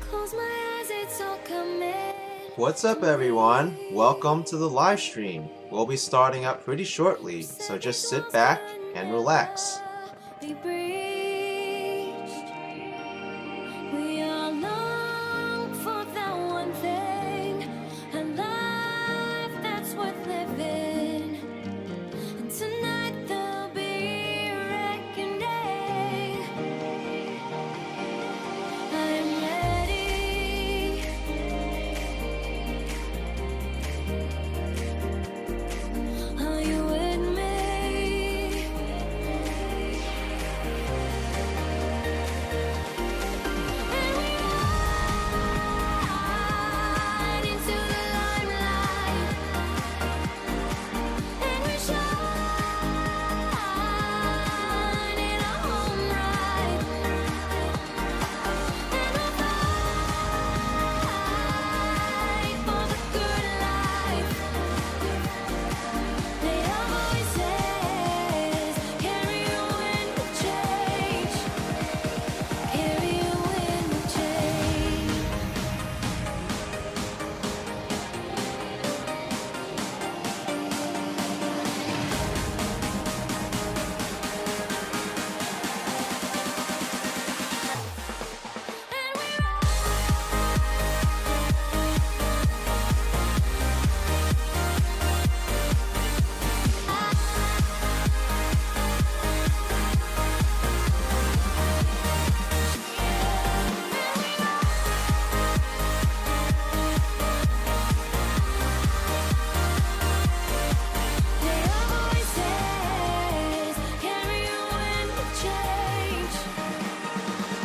Close my eyes, it's all coming. What's up, everyone? Welcome to the live stream. We'll be starting up pretty shortly, so just sit back and relax. We breached. We all long for that one thing, a life that's worth living. And tonight there'll be a reckoning. I'm ready. Are you with me? And we ride into the limelight, and we shine in our home right, and we'll fight for the good life. May our voices carry you in the change, carry you in the change. May our voices carry you in the change,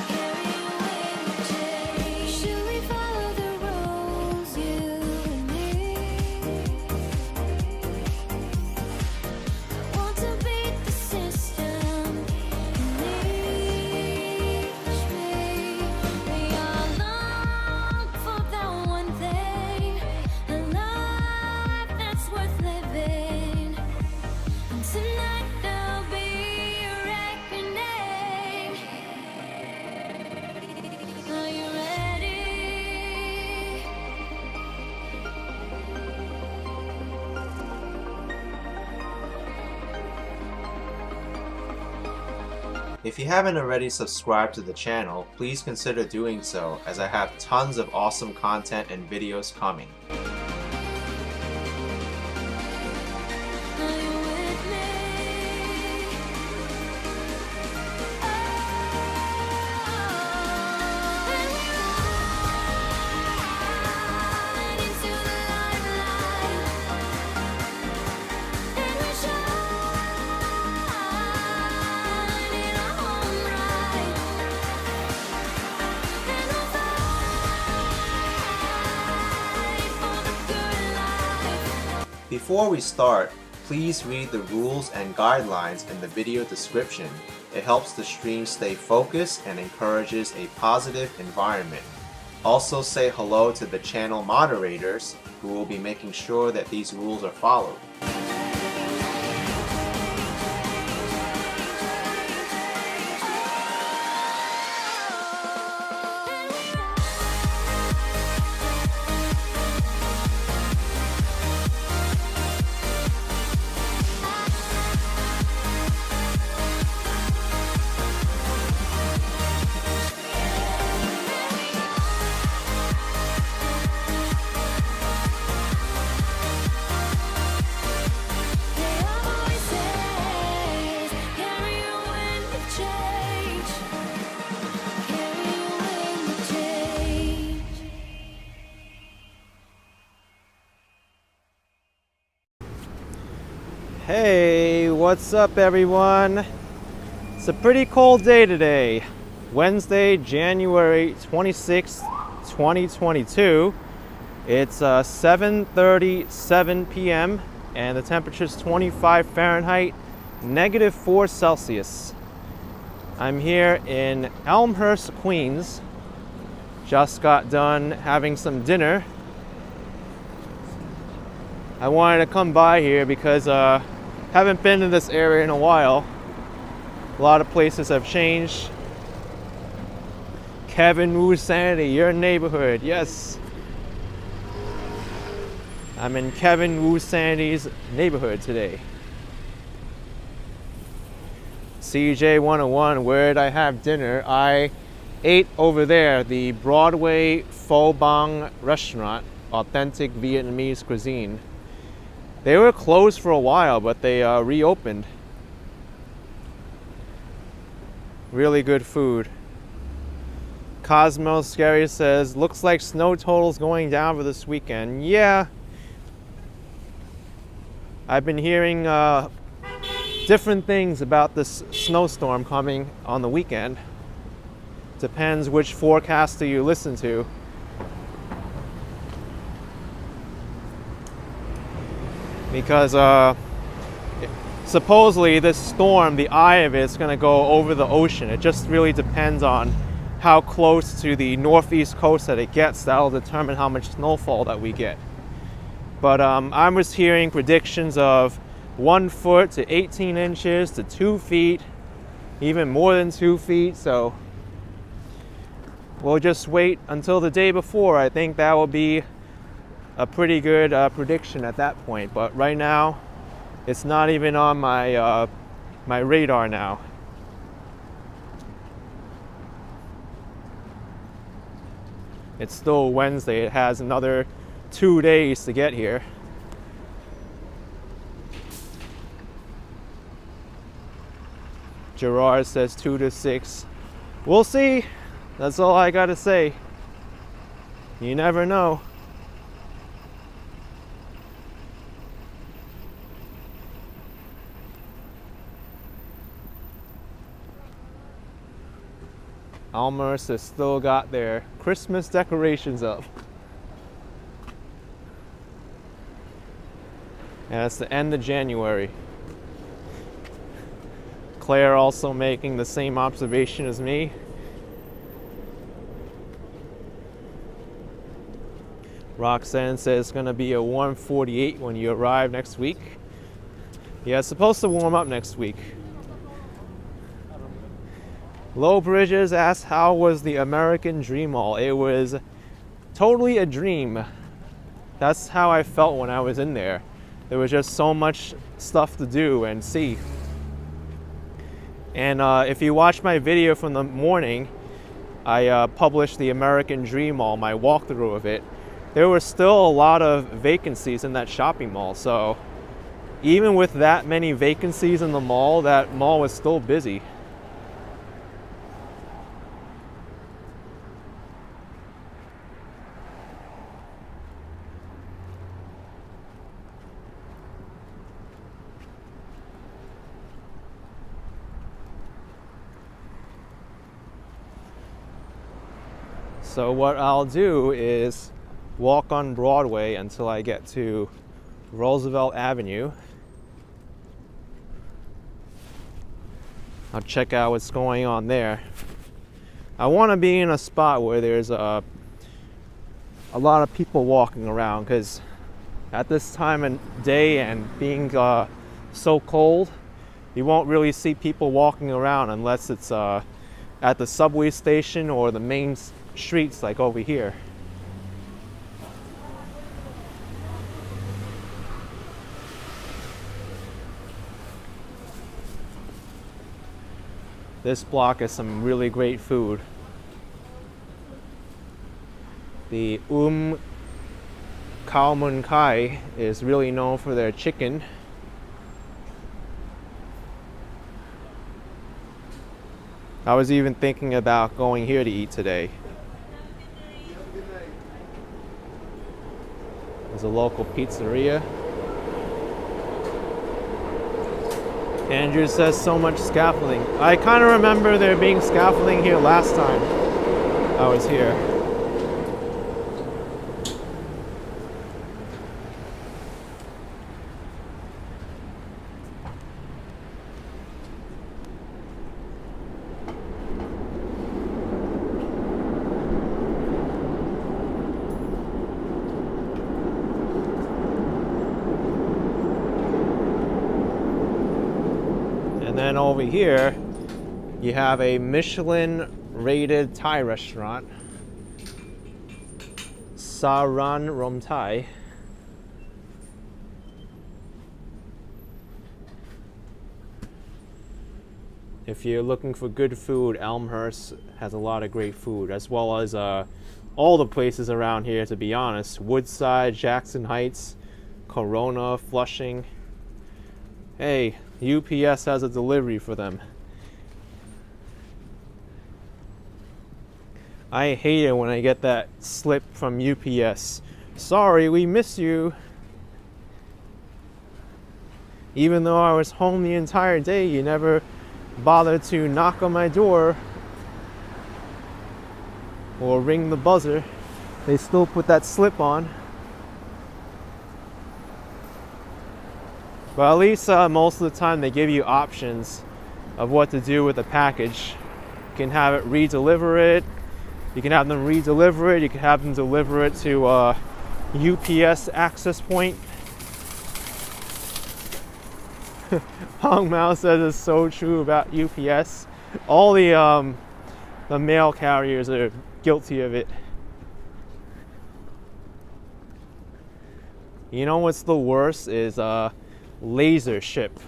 carry you in the change. Should we follow the rules, you and me? Want to beat the system and reach me? We all long for that one thing, a life that's worth living. And tonight there'll be a reckoning. Are you ready? If you haven't already subscribed to the channel, please consider doing so, as I have tons of awesome content and videos coming. Are you with me? And we ride into the limelight, and we shine in our home right, and we'll fight for the good life. Before we start, please read the rules and guidelines in the video description. It helps the stream stay focused and encourages a positive environment. Also say hello to the channel moderators, who will be making sure that these rules are followed. May our voices carry you in the change, carry you in the change. Hey, what's up, everyone? It's a pretty cold day today, Wednesday, January 26th, 2022. It's 7:37 p.m. and the temperature's 25 Fahrenheit, -4 Celsius. I'm here in Elmhurst, Queens. Just got done having some dinner. I wanted to come by here because haven't been to this area in a while. A lot of places have changed. Kevin Wu Sanity, your neighborhood, yes. I'm in Kevin Wu Sanity's neighborhood today. CJ 101, where did I have dinner? I ate over there, the Broadway Pho Bang restaurant, authentic Vietnamese cuisine. They were closed for a while, but they reopened. Really good food. Cosmo Scary says, looks like snow total's going down for this weekend. Yeah. I've been hearing different things about this snowstorm coming on the weekend. Depends which forecaster you listen to. Because supposedly this storm, the eye of it, is going to go over the ocean. It just really depends on how close to the northeast coast that it gets. That'll determine how much snowfall that we get. But I was hearing predictions of 1 foot to 18 inches to 2 feet, even more than 2 feet. So we'll just wait until the day before. I think that will be a pretty good prediction at that point. But right now, it's not even on my my radar now. It's still Wednesday. It has another 2 days to get here. Gerard says 2 to 6. We'll see. That's all I gotta say. You never know. Elmhurst has still got their Christmas decorations up. And it's the end of January. Claire also making the same observation as me. Roxanne says it's gonna be a warm 48 when you arrive next week. Yeah, it's supposed to warm up next week. Low Bridges asks, how was the American Dream Mall? It was totally a dream. That's how I felt when I was in there. There was just so much stuff to do and see. And if you watch my video from the morning, I published the American Dream Mall, my walkthrough of it. There were still a lot of vacancies in that shopping mall. So even with that many vacancies in the mall, that mall was still busy. So what I'll do is walk on Broadway until I get to Roosevelt Avenue. I'll check out what's going on there. I want to be in a spot where there's a lot of people walking around, because at this time of day and being so cold, you won't really see people walking around unless it's at the subway station or the main streets like over here. This block has some really great food. The Khao Mun Kai is really known for their chicken. I was even thinking about going here to eat today. There's a local pizzeria. Andrew says so much scaffolding. I kind of remember there being scaffolding here last time I was here. And then over here, you have a Michelin rated Thai restaurant, Saran Rom Thai. If you're looking for good food, Elmhurst has a lot of great food, as well as all the places around here, to be honest. Woodside, Jackson Heights, Corona, Flushing. Hey, UPS has a delivery for them. I hate it when I get that slip from UPS. Sorry, we miss you. Even though I was home the entire day, you never bothered to knock on my door or ring the buzzer. They still put that slip on. But at least most of the time they give you options of what to do with the package. You can have it re-deliver it. You can have them re-deliver it. You can have them deliver it to UPS access point. Hong Mao says it's so true about UPS. All the mail carriers are guilty of it. You know what's the worst is laser ship.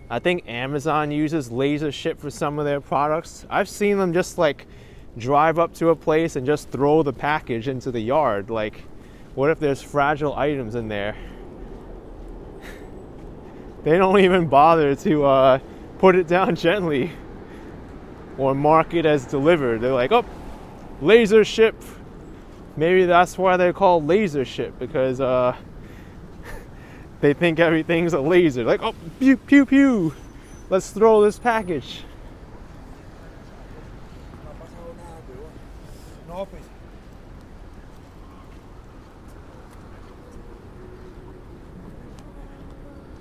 I think Amazon uses laser ship for some of their products. I've seen them just like drive up to a place and just throw the package into the yard. Like, what if there's fragile items in there? They don't even bother to put it down gently or mark it as delivered. They're like, oh, laser ship. Maybe that's why they're called laser ship, because they think everything's a laser. Like, oh, pew, pew, pew. Let's throw this package.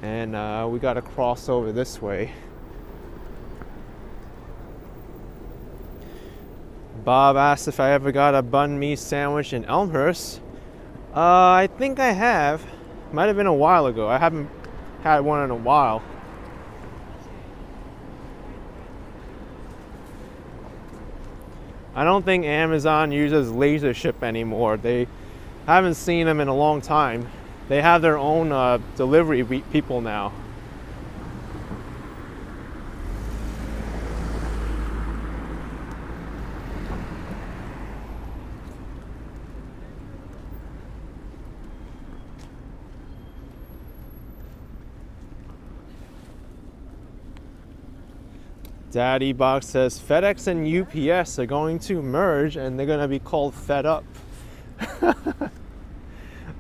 And we got to cross over this way. Bob asked if I ever got a banh mi sandwich in Elmhurst. I think I have. Might have been a while ago. I haven't had one in a while. I don't think Amazon uses laser ship anymore. They haven't seen them in a long time. They have their own delivery people now. Daddy Box says FedEx and UPS are going to merge and they're going to be called Fed Up.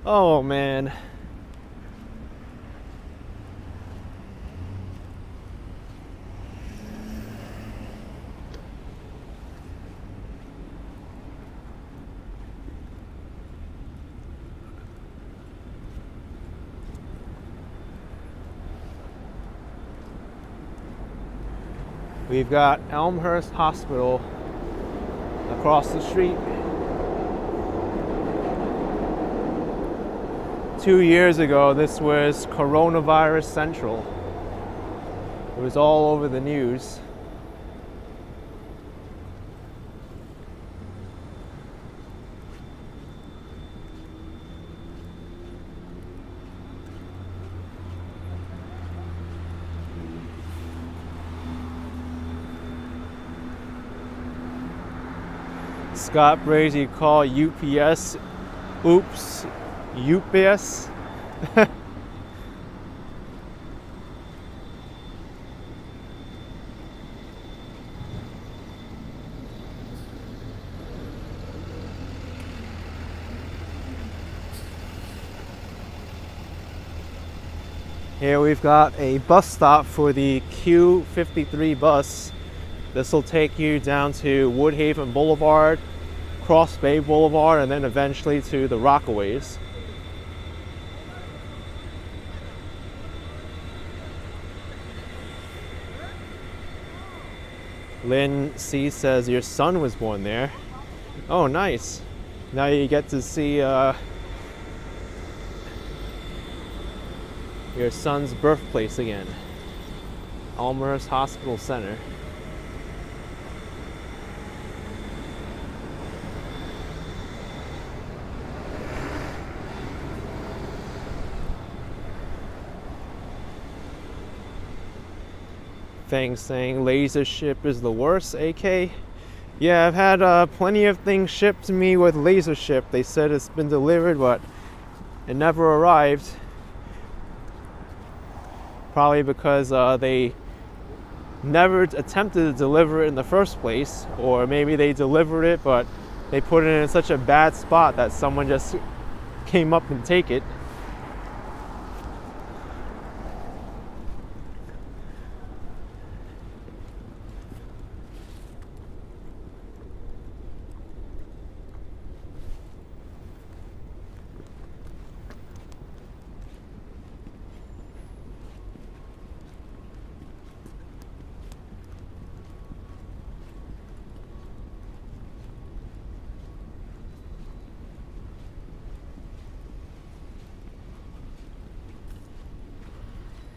Oh man. We've got Elmhurst Hospital across the street. 2 years ago, this was Coronavirus Central. It was all over the news. Scott Brazy call UPS, oops, UPS. Here we've got a bus stop for the Q53 bus. This will take you down to Woodhaven Boulevard, Cross Bay Boulevard, and then eventually to the Rockaways. Lynn C says your son was born there. Oh, nice. Now you get to see your son's birthplace again. Elmhurst Hospital Center. things saying laser ship is the worst, AK. Yeah, I've had plenty of things shipped to me with laser ship. They said it's been delivered, but it never arrived. Probably because they never attempted to deliver it in the first place, or maybe they delivered it but they put it in such a bad spot that someone just came up and take it.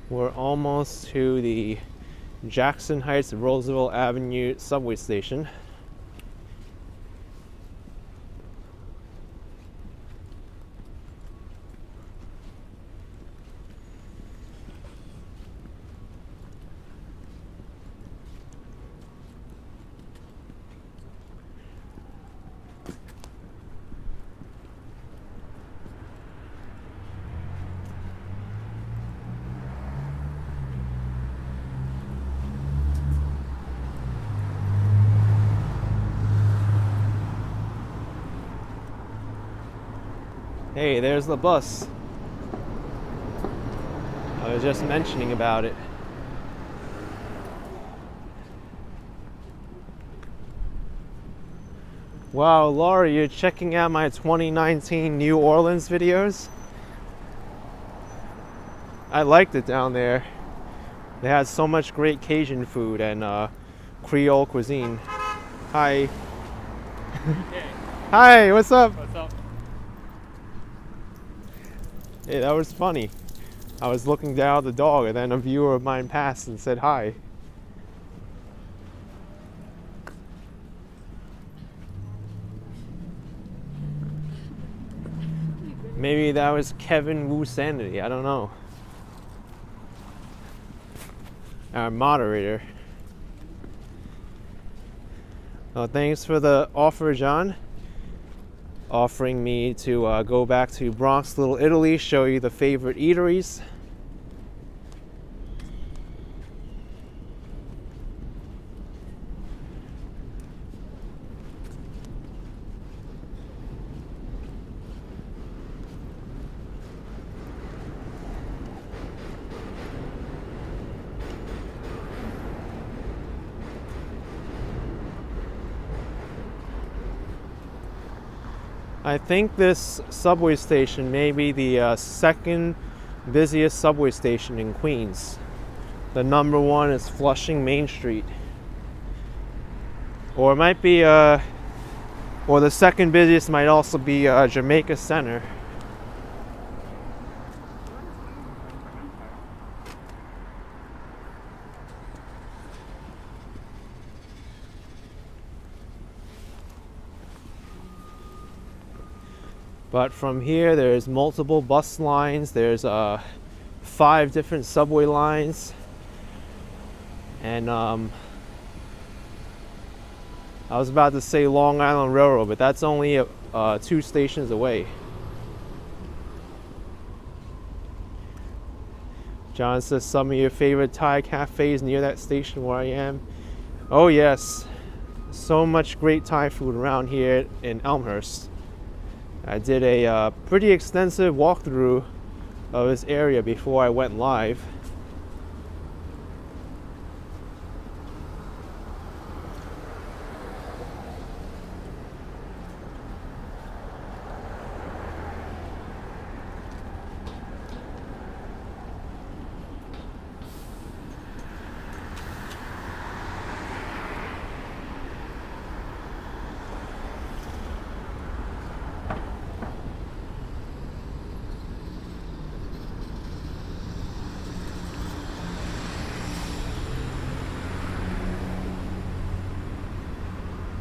We're almost to the Jackson Heights Roosevelt Avenue subway station. Hey, there's the bus. I was just mentioning about it. Wow, Laura, you're checking out my 2019 New Orleans videos? I liked it down there. They had so much great Cajun food and Creole cuisine. Hi. Hey, Hi, what's up? what's up? Hey, that was funny. I was looking down at the dog and then a viewer of mine passed and said hi. Maybe that was Kevin Wu Sanity, I don't know. Our moderator. Well, thanks for the offer, John. Offering me to go back to Bronx Little Italy, show you the favorite eateries. I think this subway station may be the second busiest subway station in Queens. The number one is Flushing Main Street. Or it might be, or the second busiest might also be Jamaica Center. But from here, there's multiple bus lines. There's 5 different subway lines. And I was about to say Long Island Railroad, but that's only 2 stations away. John says some of your favorite Thai cafes near that station where I am. Oh yes, so much great Thai food around here in Elmhurst. I did a pretty extensive walkthrough of this area before I went live.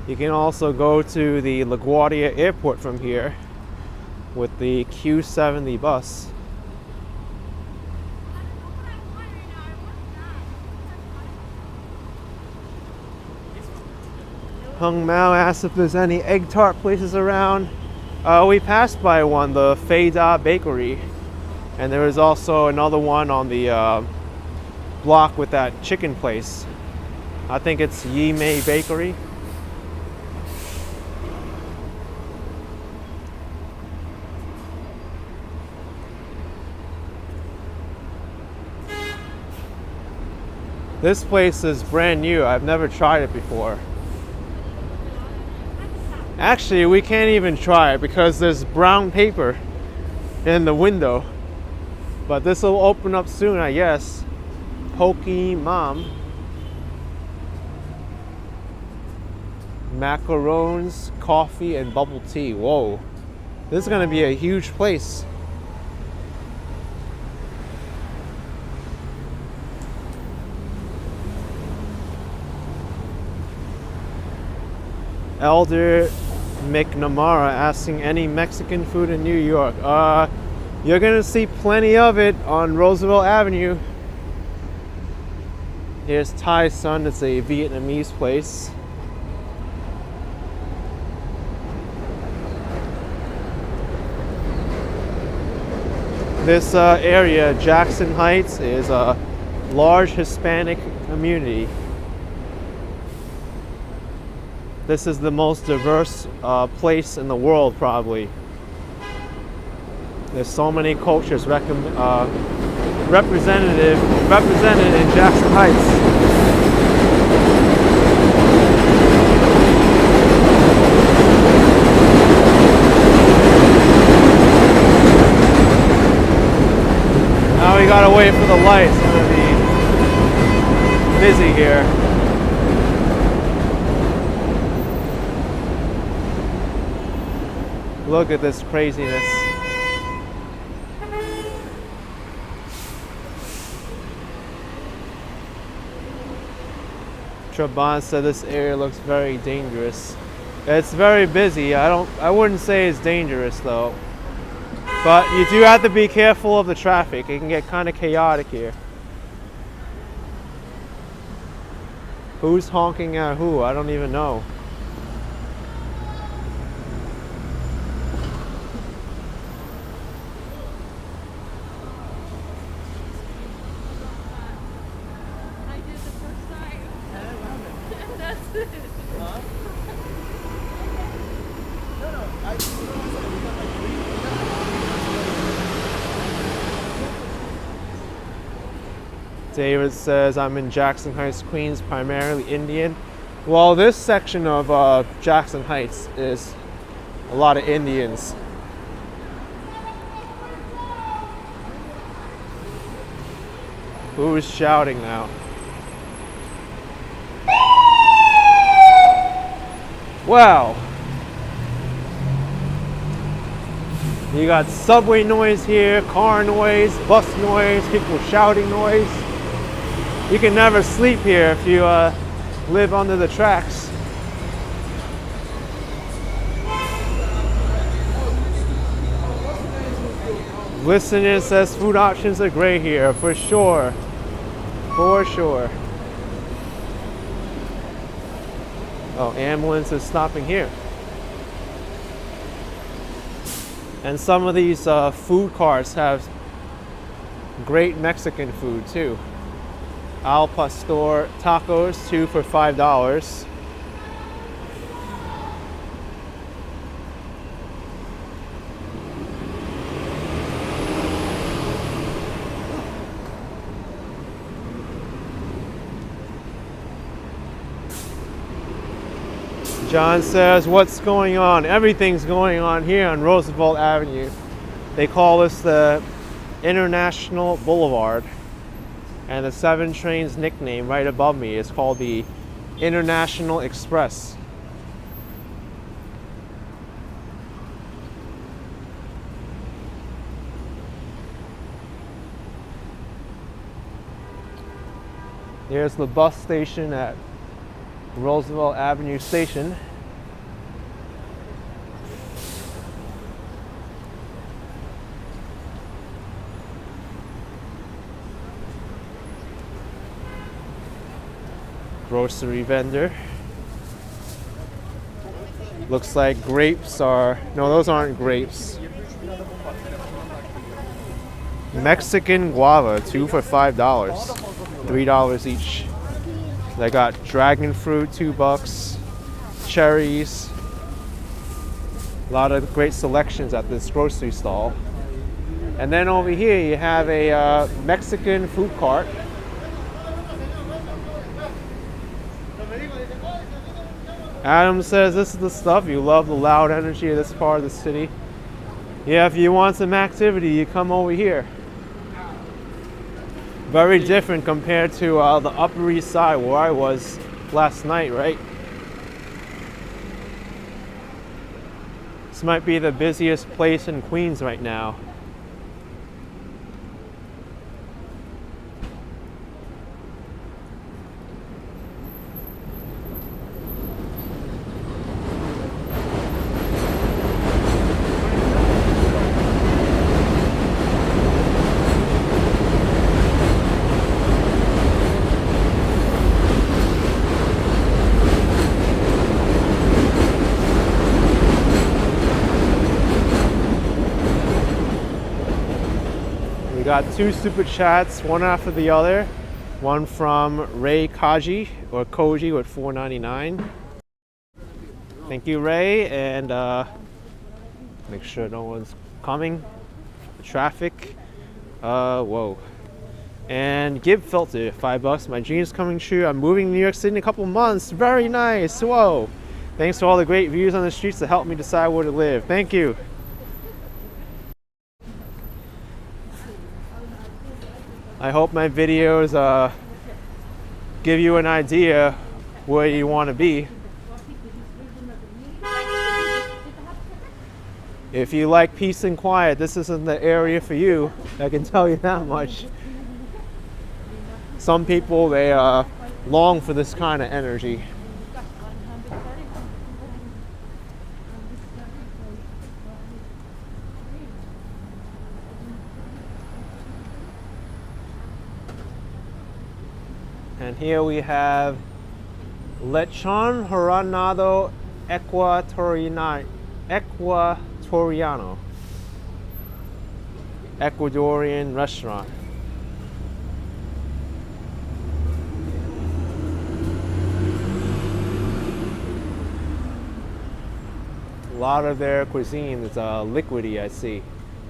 You can also go to the LaGuardia Airport from here with the Q70 bus. Hung Mao asked if there's any egg tart places around. We passed by one, the Blvd Bakery, and there was also another one on the block with that chicken place. I think it's Yi Mei Bakery. This place is brand new. I've never tried it before. Actually, we can't even try it because there's brown paper in the window. But this will open up soon, I guess. Pokemon. Macarons, coffee, and bubble tea. Whoa. This is gonna be a huge place. Elder McNamara asking any Mexican food in New York. You're gonna see plenty of it on Roosevelt Avenue. Here's Thai Sun, it's a Vietnamese place. This area, Jackson Heights, is a large Hispanic community. This is the most diverse place in the world, probably. There's so many cultures represented in Jackson Heights. Now we gotta wait for the lights. It's gonna be busy here. Look at this craziness. Traban said this area looks very dangerous. It's very busy. I wouldn't say it's dangerous though. But you do have to be careful of the traffic. It can get kind of chaotic here. Who's honking at who? I don't even know. David says, I'm in Jackson Heights, Queens, primarily Indian. Well, this section of Jackson Heights is a lot of Indians. Who is shouting now? Wow. You got subway noise here, car noise, bus noise, people shouting noise. You can never sleep here if you live under the tracks. Listener says food options are great here, for sure. For sure. Oh, ambulance is stopping here. And some of these food carts have great Mexican food too. Al Pastor tacos, 2 for $5. John says, what's going on? Everything's going on here on Roosevelt Avenue. They call this the International Boulevard. And the 7 train's nickname right above me is called the International Express. Here's the bus station at Roosevelt Avenue Station. Grocery vendor. Looks like grapes are, no, those aren't grapes. Mexican guava, 2 for $5, $3 each. They got dragon fruit, $2, cherries. A lot of great selections at this grocery stall. And then over here you have a Mexican food cart. Adam says this is the stuff. You love the loud energy of this part of the city. Yeah, if you want some activity, you come over here. Very different compared to the Upper East Side where I was last night, right? This might be the busiest place in Queens right now. We got 2 super chats, one after the other. One from Ray Kaji or Koji with $4.99. Thank you, Ray, and make sure no one's coming. The traffic. Whoa. And Gib Filter, $5. My dream's coming true. I'm moving to New York City in a couple months. Very nice. Whoa. Thanks for all the great views on the streets to help me decide where to live. Thank you. I hope my videos give you an idea where you want to be. If you like peace and quiet, this isn't the area for you. I can tell you that much. Some people, they long for this kind of energy. And here we have Lechon Hornado Ecuatoriano. Ecuadorian restaurant. A lot of their cuisine is liquidy, I see.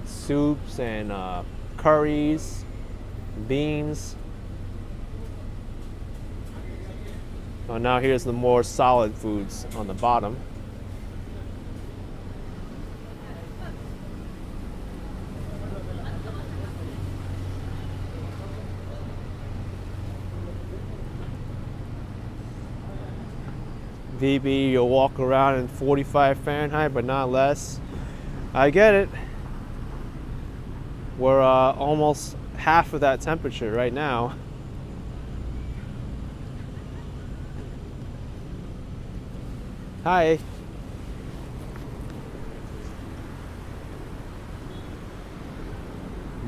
Soups and curries, beans. Oh, now here's the more solid foods on the bottom. VB, you'll walk around in 45 Fahrenheit, but not less. I get it. We're almost half of that temperature right now. Hi.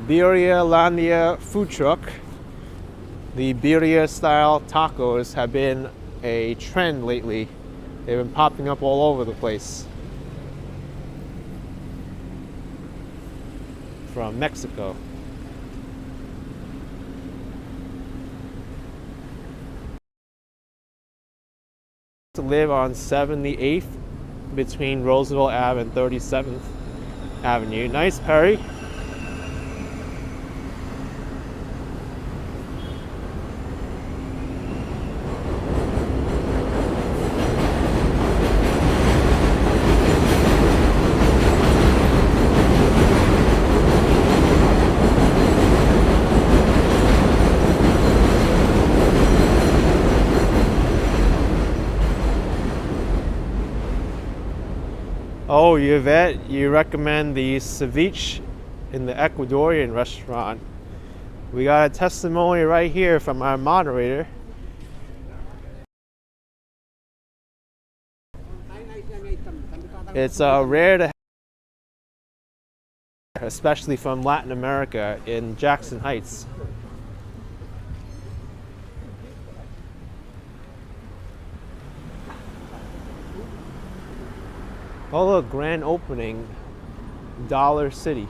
Birria Landia food truck. The birria style tacos have been a trend lately. They've been popping up all over the place. From Mexico. To live on 78th between Roosevelt Ave and 37th Avenue. Nice, Perry. Oh, Yvette, you recommend the ceviche in the Ecuadorian restaurant. We got a testimony right here from our moderator. It's rare to have, especially from Latin America in Jackson Heights. Oh look, grand opening, Dollar City.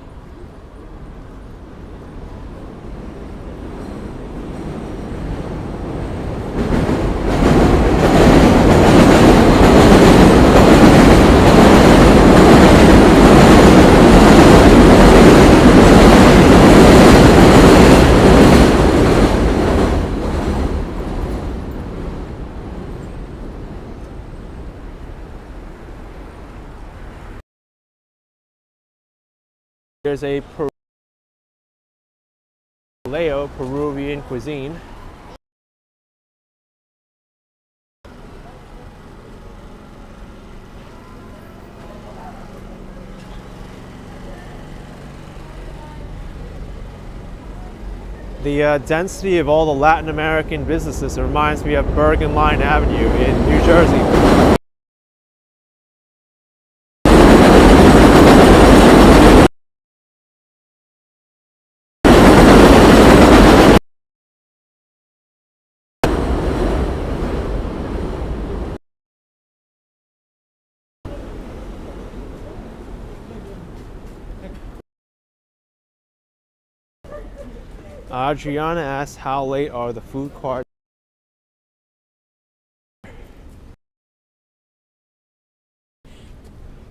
There's a Paleo Peruvian cuisine. The density of all the Latin American businesses reminds me of Bergen Line Avenue in New Jersey. Adriana asks, how late are the food carts?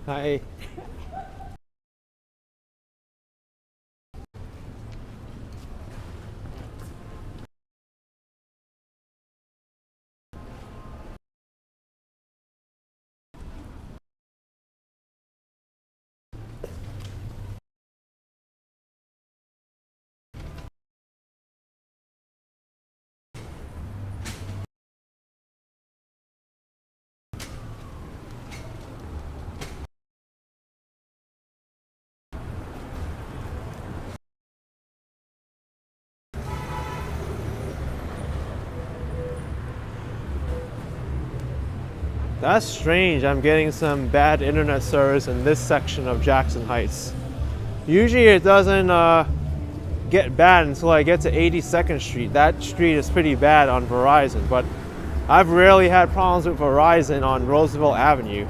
Hi. That's strange. I'm getting some bad internet service in this section of Jackson Heights. Usually it doesn't get bad until I get to 82nd Street. That street is pretty bad on Verizon, but I've rarely had problems with Verizon on Roosevelt Avenue.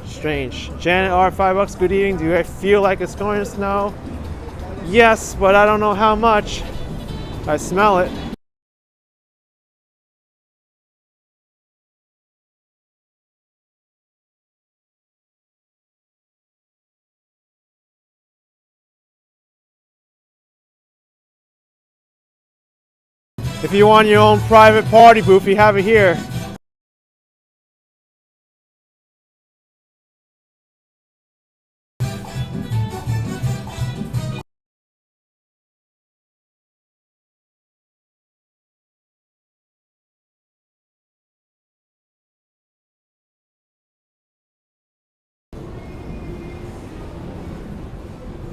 Strange. Janet R, $5. Good evening. Do I feel like it's going to snow? Yes, but I don't know how much. I smell it. If you want your own private party booth, you have it here.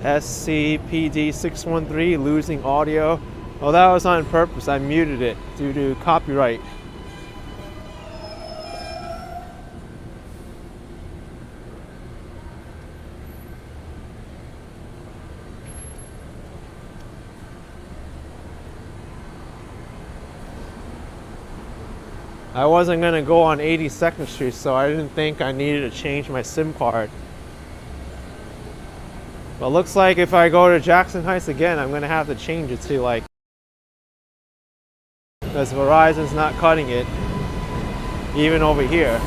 SCPD613, losing audio. Oh, that was on purpose. I muted it due to copyright. I wasn't going to go on 82nd Street, so I didn't think I needed to change my SIM card. But looks like if I go to Jackson Heights again, I'm going to have to change it to like, because Verizon's not cutting it, even over here.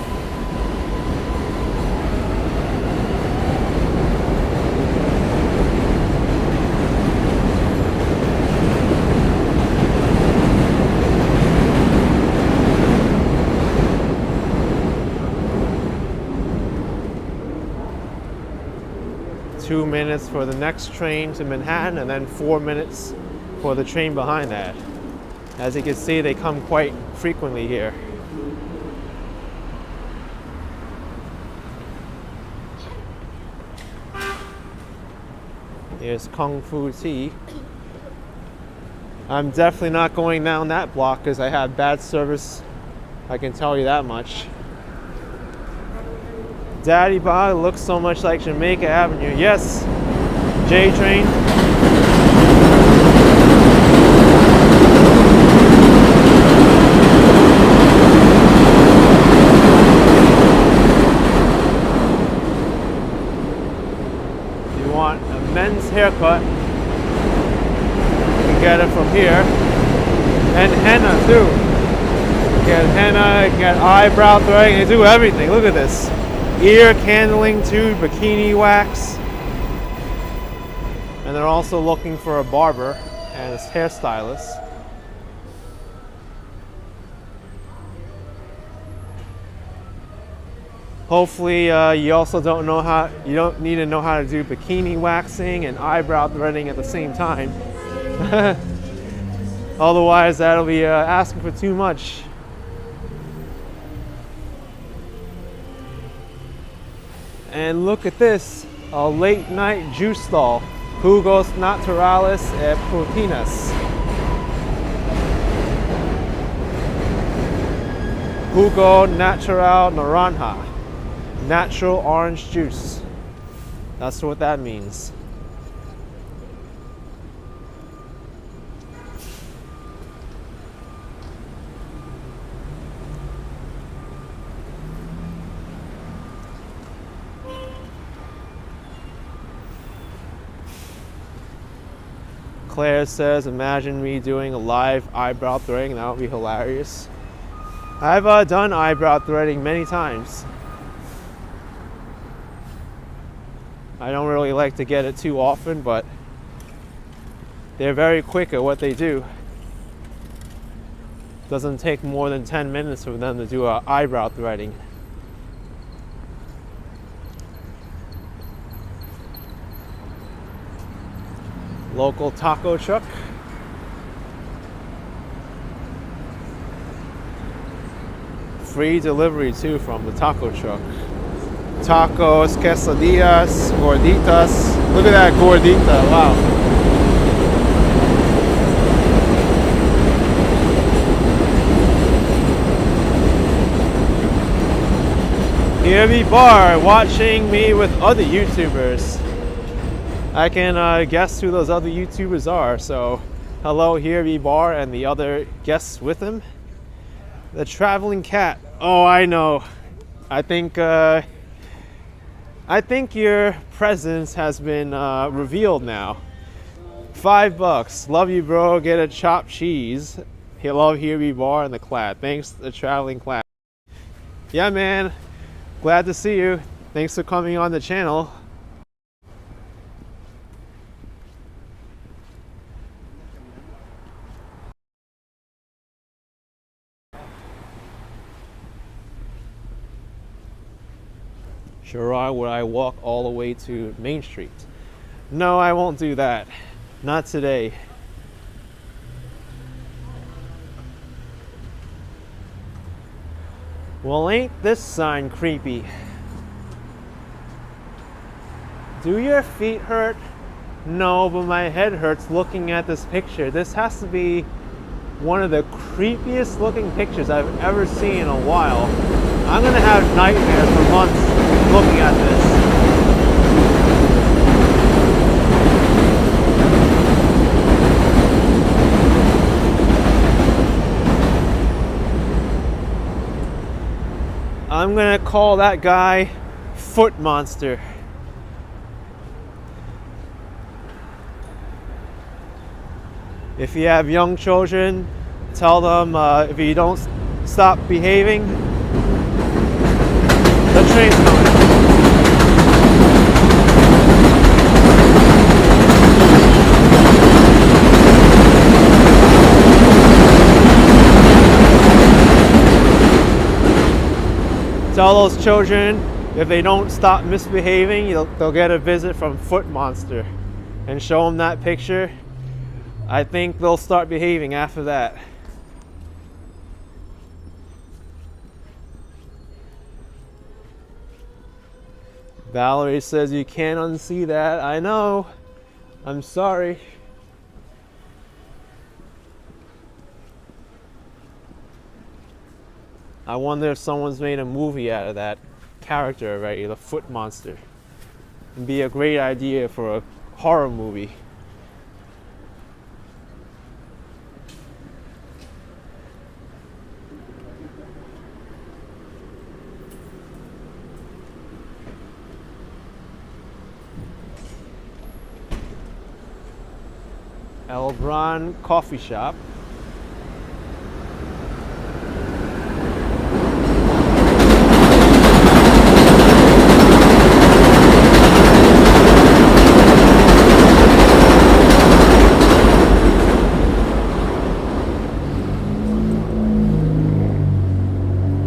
Two minutes for the next train to Manhattan, and then 4 minutes for the train behind that. As you can see, they come quite frequently here. Here's Kung Fu Tea. I'm definitely not going down that block because I have bad service. I can tell you that much. Daddy Bob looks so much like Jamaica Avenue. Yes, J train. haircut. You can get it from here. And henna too. You get henna, you get eyebrow threading, they do everything. Look at this. Ear candling too, bikini wax. And they're also looking for a barber and a hairstylist. Hopefully you also don't need to know how to do bikini waxing and eyebrow threading at the same time. Otherwise that'll be asking for too much. And look at this, a late night juice stall. Jugos naturales e proteínas. Jugo natural naranja. Natural orange juice. That's what that means. Claire says, imagine me doing a live eyebrow threading, that would be hilarious. I've done eyebrow threading many times. I don't really like to get it too often, but they're very quick at what they do. Doesn't take more than 10 minutes for them to do an eyebrow threading. Local taco truck. Free delivery too from the taco truck. Tacos, quesadillas, gorditas. Look at that gordita, wow. Here we are, watching me with other YouTubers. I can guess who those other YouTubers are. So, hello, here we are, and the other guests with him. The traveling cat. Oh, I know. I think your presence has been revealed now. $5. Love you, bro. Get a chopped cheese. Hello, here we are, and the clad. Thanks, the traveling clad. Yeah, man. Glad to see you. Thanks for coming on the channel. Sure, would I walk all the way to Main Street? No, I won't do that. Not today. Well, ain't this sign creepy? Do your feet hurt? No, but my head hurts looking at this picture. This has to be one of the creepiest looking pictures I've ever seen in a while. I'm gonna have nightmares for months looking at this. I'm gonna call that guy Foot Monster. If you have young children, tell them if you don't stop behaving, the train's coming. Tell those children if they don't stop misbehaving, they'll get a visit from Foot Monster. And show them that picture. I think they'll start behaving after that. Valerie says you can't unsee that. I know. I'm sorry. I wonder if someone's made a movie out of that character already, the Foot Monster. It'd be a great idea for a horror movie. Elbron Coffee Shop.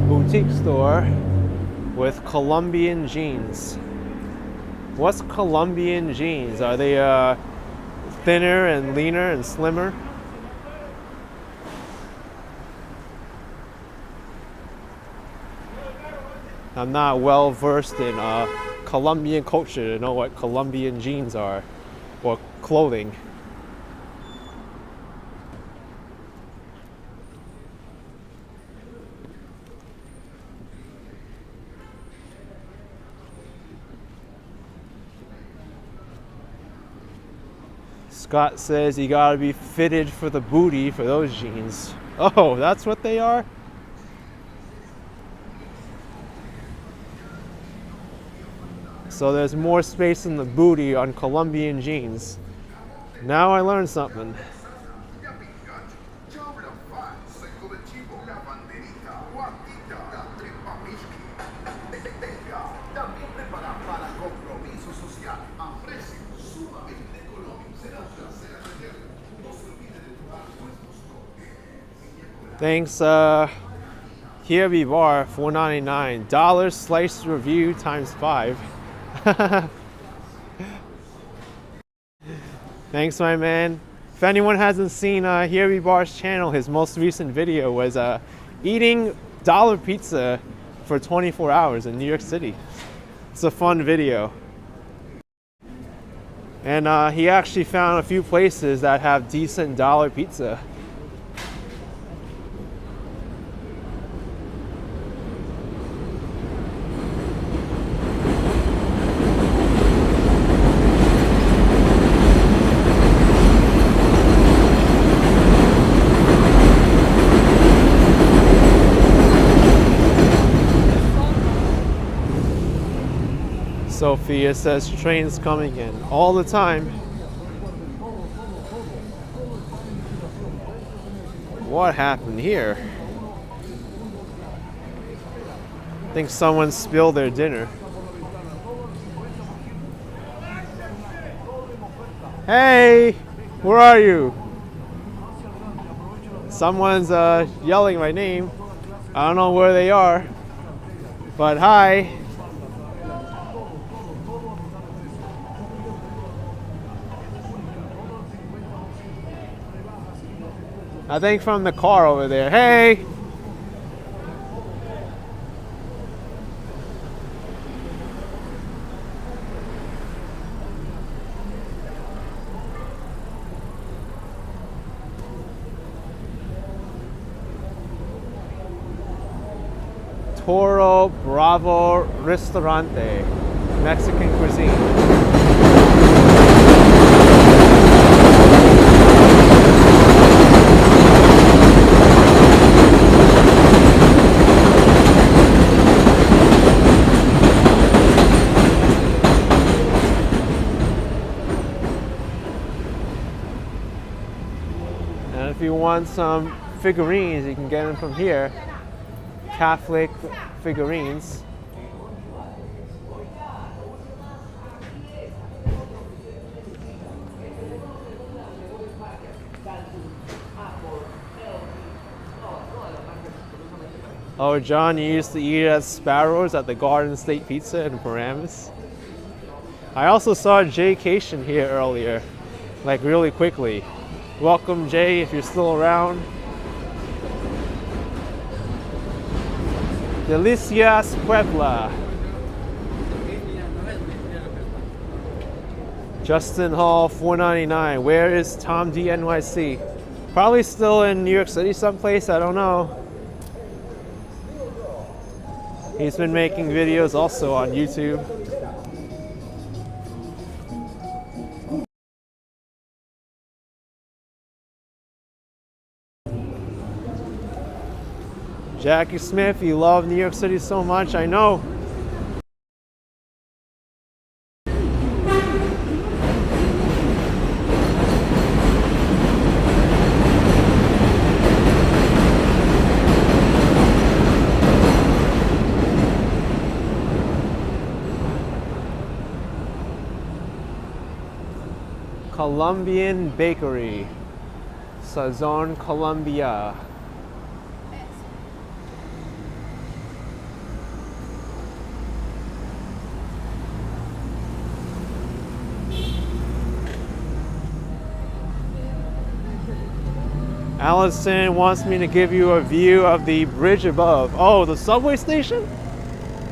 Boutique store with Colombian jeans. What's Colombian jeans? Are they thinner and leaner and slimmer? I'm not well versed in Colombian culture to know what Colombian jeans are or clothing. Scott says you gotta be fitted for the booty for those jeans. Oh, that's what they are? So there's more space in the booty on Colombian jeans. Now I learned something. Thanks, Here We Bar, $4.99. Dollar slice review times 5. Thanks, my man. If anyone hasn't seen Here We Bar's channel, his most recent video was eating dollar pizza for 24 hours in New York City. It's a fun video. And he actually found a few places that have decent dollar pizza. Sophia says trains coming in all the time. What happened here? I think someone spilled their dinner. Hey, where are you? Someone's yelling my name. I don't know where they are, but hi. I think from the car over there. Hey! Toro Bravo Ristorante, Mexican cuisine. If you want some figurines, you can get them from here. Catholic figurines. Oh, John, you used to eat at Sparrows at the Garden State Pizza in Paramus. I also saw Jay Cation here earlier, like really quickly. Welcome, Jay, if you're still around. Delicias Puebla. Justin Hall, $4.99. Where is Tom D NYC? Probably still in New York City someplace, I don't know. He's been making videos also on YouTube. Jackie Smith, you love New York City so much, I know. Colombian Bakery. Sazon Colombia. Allison wants me to give you a view of the bridge above. Oh, the subway station?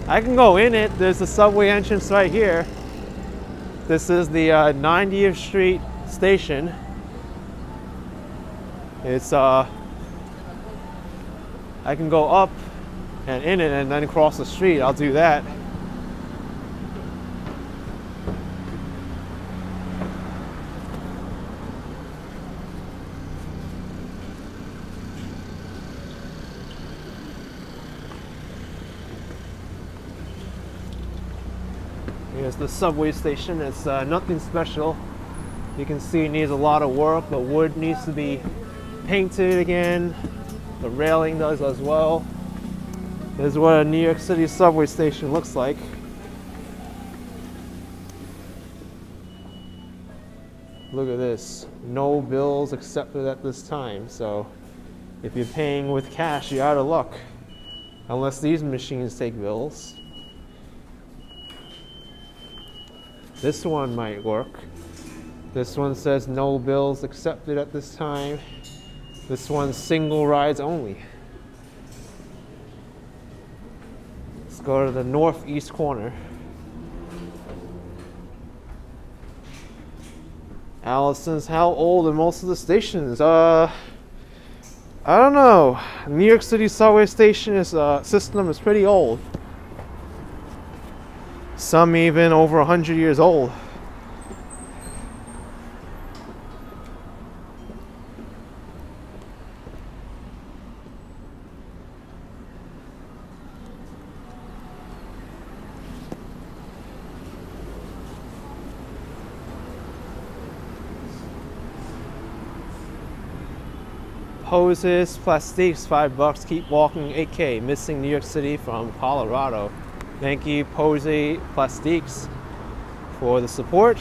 I can go in it. There's the subway entrance right here. This is the 90th Street station. It's I can go up and in it and then cross the street. I'll do that. Here's the subway station. It's nothing special. You can see it needs a lot of work. The wood needs to be painted again. The railing does as well. This is what a New York City subway station looks like. Look at this. No bills accepted at this time. So if you're paying with cash, you're out of luck. Unless these machines take bills. This one might work. This one says no bills accepted at this time. This one's single rides only. Let's go to the northeast corner. Allison's, how old are most of the stations? I don't know. New York City subway station system is pretty old. Some even over 100 years old. Poses, plastiques, $5. Keep walking, 8K. Missing New York City from Colorado. Thank you, Pose Plastiques, for the support.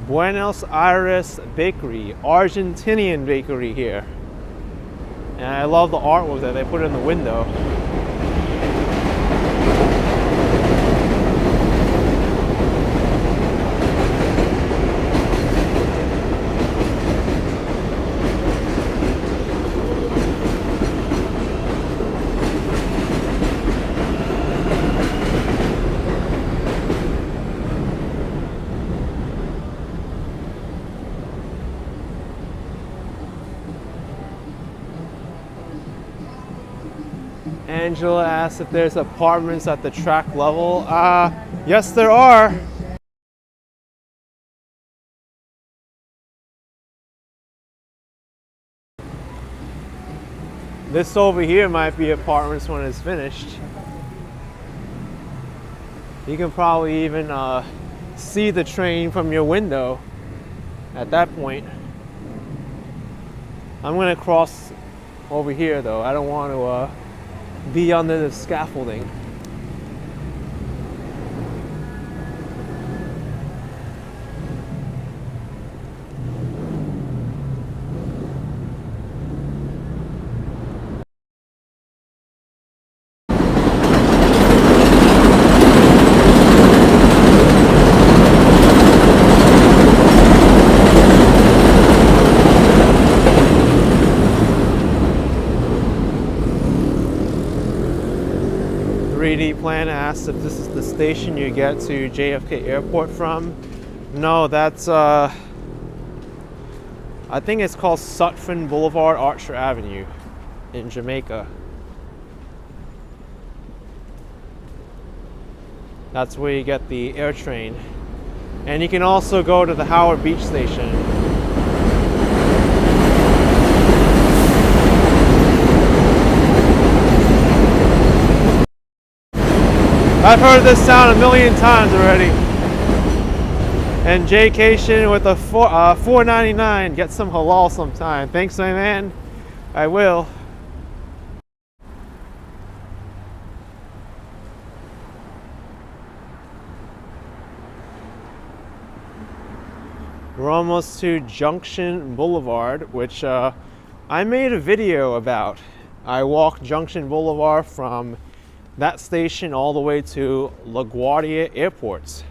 Buenos Aires Bakery, Argentinian bakery here. And I love the artwork that they put in the window. Angela asked if there's apartments at the track level. Yes, there are. This over here might be apartments when it's finished. You can probably even see the train from your window at that point. I'm gonna cross over here though. I don't want to be under the scaffolding. Plan asks if this is the station you get to JFK Airport from. No, that's I think it's called Junction Boulevard, Archer Avenue in Jamaica. That's where you get the air train. And you can also go to the Howard Beach station. I've heard this sound a million times already. And Jaycation with a $4.99. Get some halal sometime. Thanks, my man. I will. We're almost to Junction Boulevard, which I made a video about. I walked Junction Boulevard from that station all the way to LaGuardia Airport.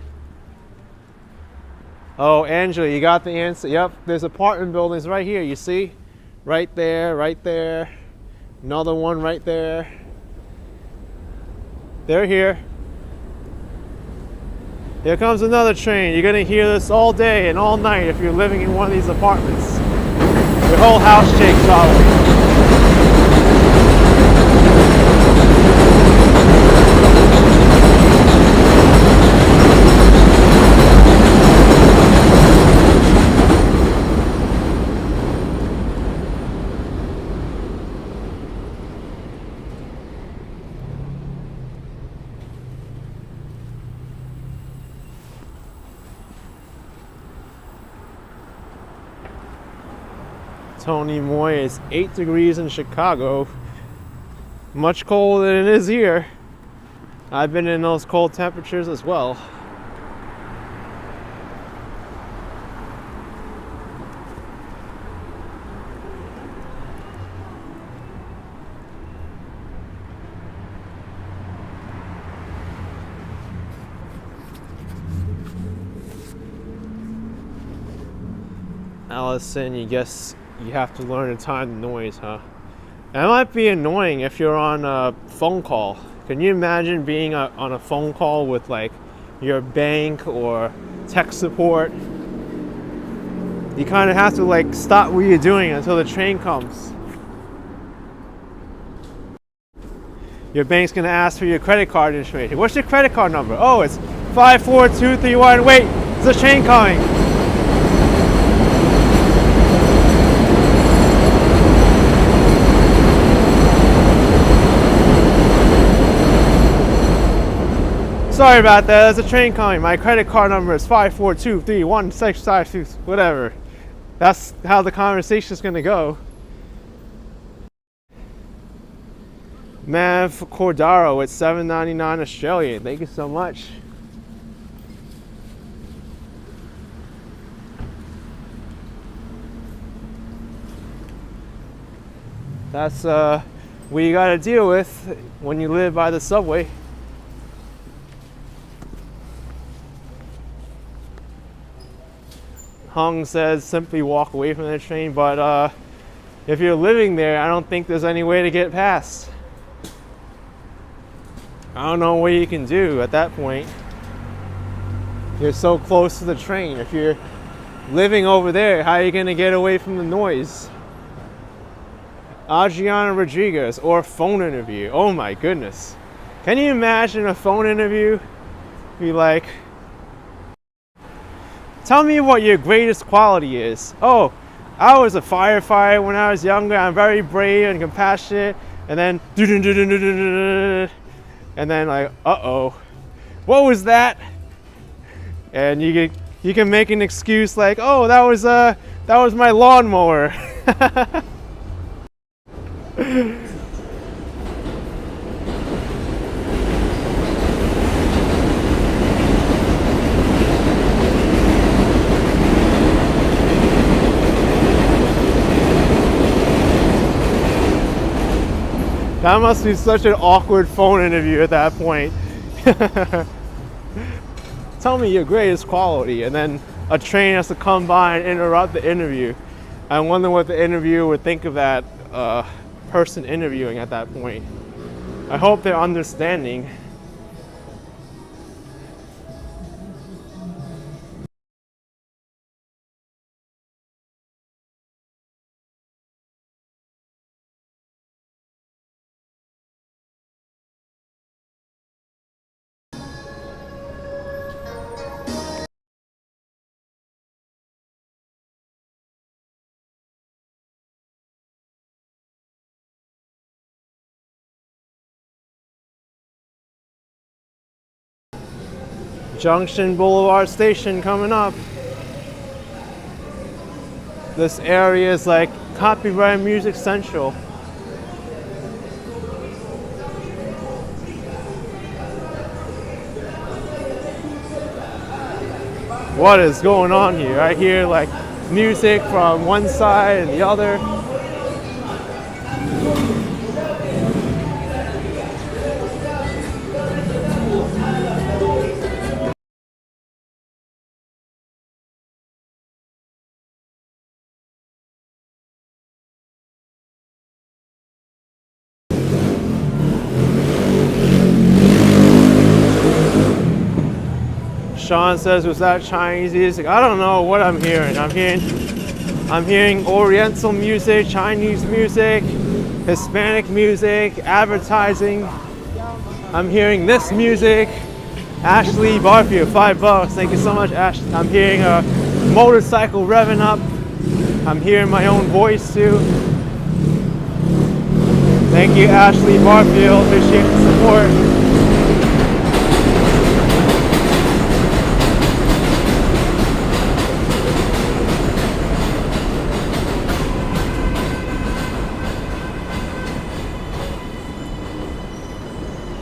Oh, Angela, you got the answer. Yep, there's apartment buildings right here, you see? Right there, right there. Another one right there. They're here. Here comes another train. You're gonna hear this all day and all night if you're living in one of these apartments. Your whole house shakes probably. Tony Moy, is 8 degrees in Chicago. Much colder than it is here. I've been in those cold temperatures as well. Allison, you guess you have to learn to time the noise, huh? That might be annoying if you're on a phone call. Can you imagine being on a phone call with like your bank or tech support? You kind of have to like stop what you're doing until the train comes. Your bank's gonna ask for your credit card information. What's your credit card number? Oh, it's 54231. Wait, there's a train coming. Sorry about that, there's a train coming. My credit card number is 5423165, whatever. That's how the conversation's gonna go. Mav Cordaro at $7.99 Australian. Thank you so much. That's what you gotta deal with when you live by the subway. Hung says simply walk away from the train, but if you're living there, I don't think there's any way to get past. I don't know what you can do at that point. You're so close to the train. If you're living over there, how are you going to get away from the noise? Adriana Rodriguez, or phone interview. Oh my goodness. Can you imagine a phone interview? Be like, tell me what your greatest quality is. Oh, I was a firefighter when I was younger. I'm very brave and compassionate. And then, and then like, uh-oh, what was that? And you can make an excuse like, oh, that was my lawnmower. That must be such an awkward phone interview at that point. Tell me your greatest quality, and then a train has to come by and interrupt the interview. I wonder what the interviewer would think of that person interviewing at that point. I hope they're understanding. Junction Boulevard station coming up. This area is like copyright music central. what is going on here? I hear like music from one side and the other. Sean says, was that Chinese music? I don't know what I'm hearing. I'm hearing Oriental music, Chinese music, Hispanic music, advertising. I'm hearing this music. Ashley Barfield, $5. Thank you so much, Ashley. I'm hearing a motorcycle revving up. I'm hearing my own voice too. Thank you, Ashley Barfield. Appreciate the support.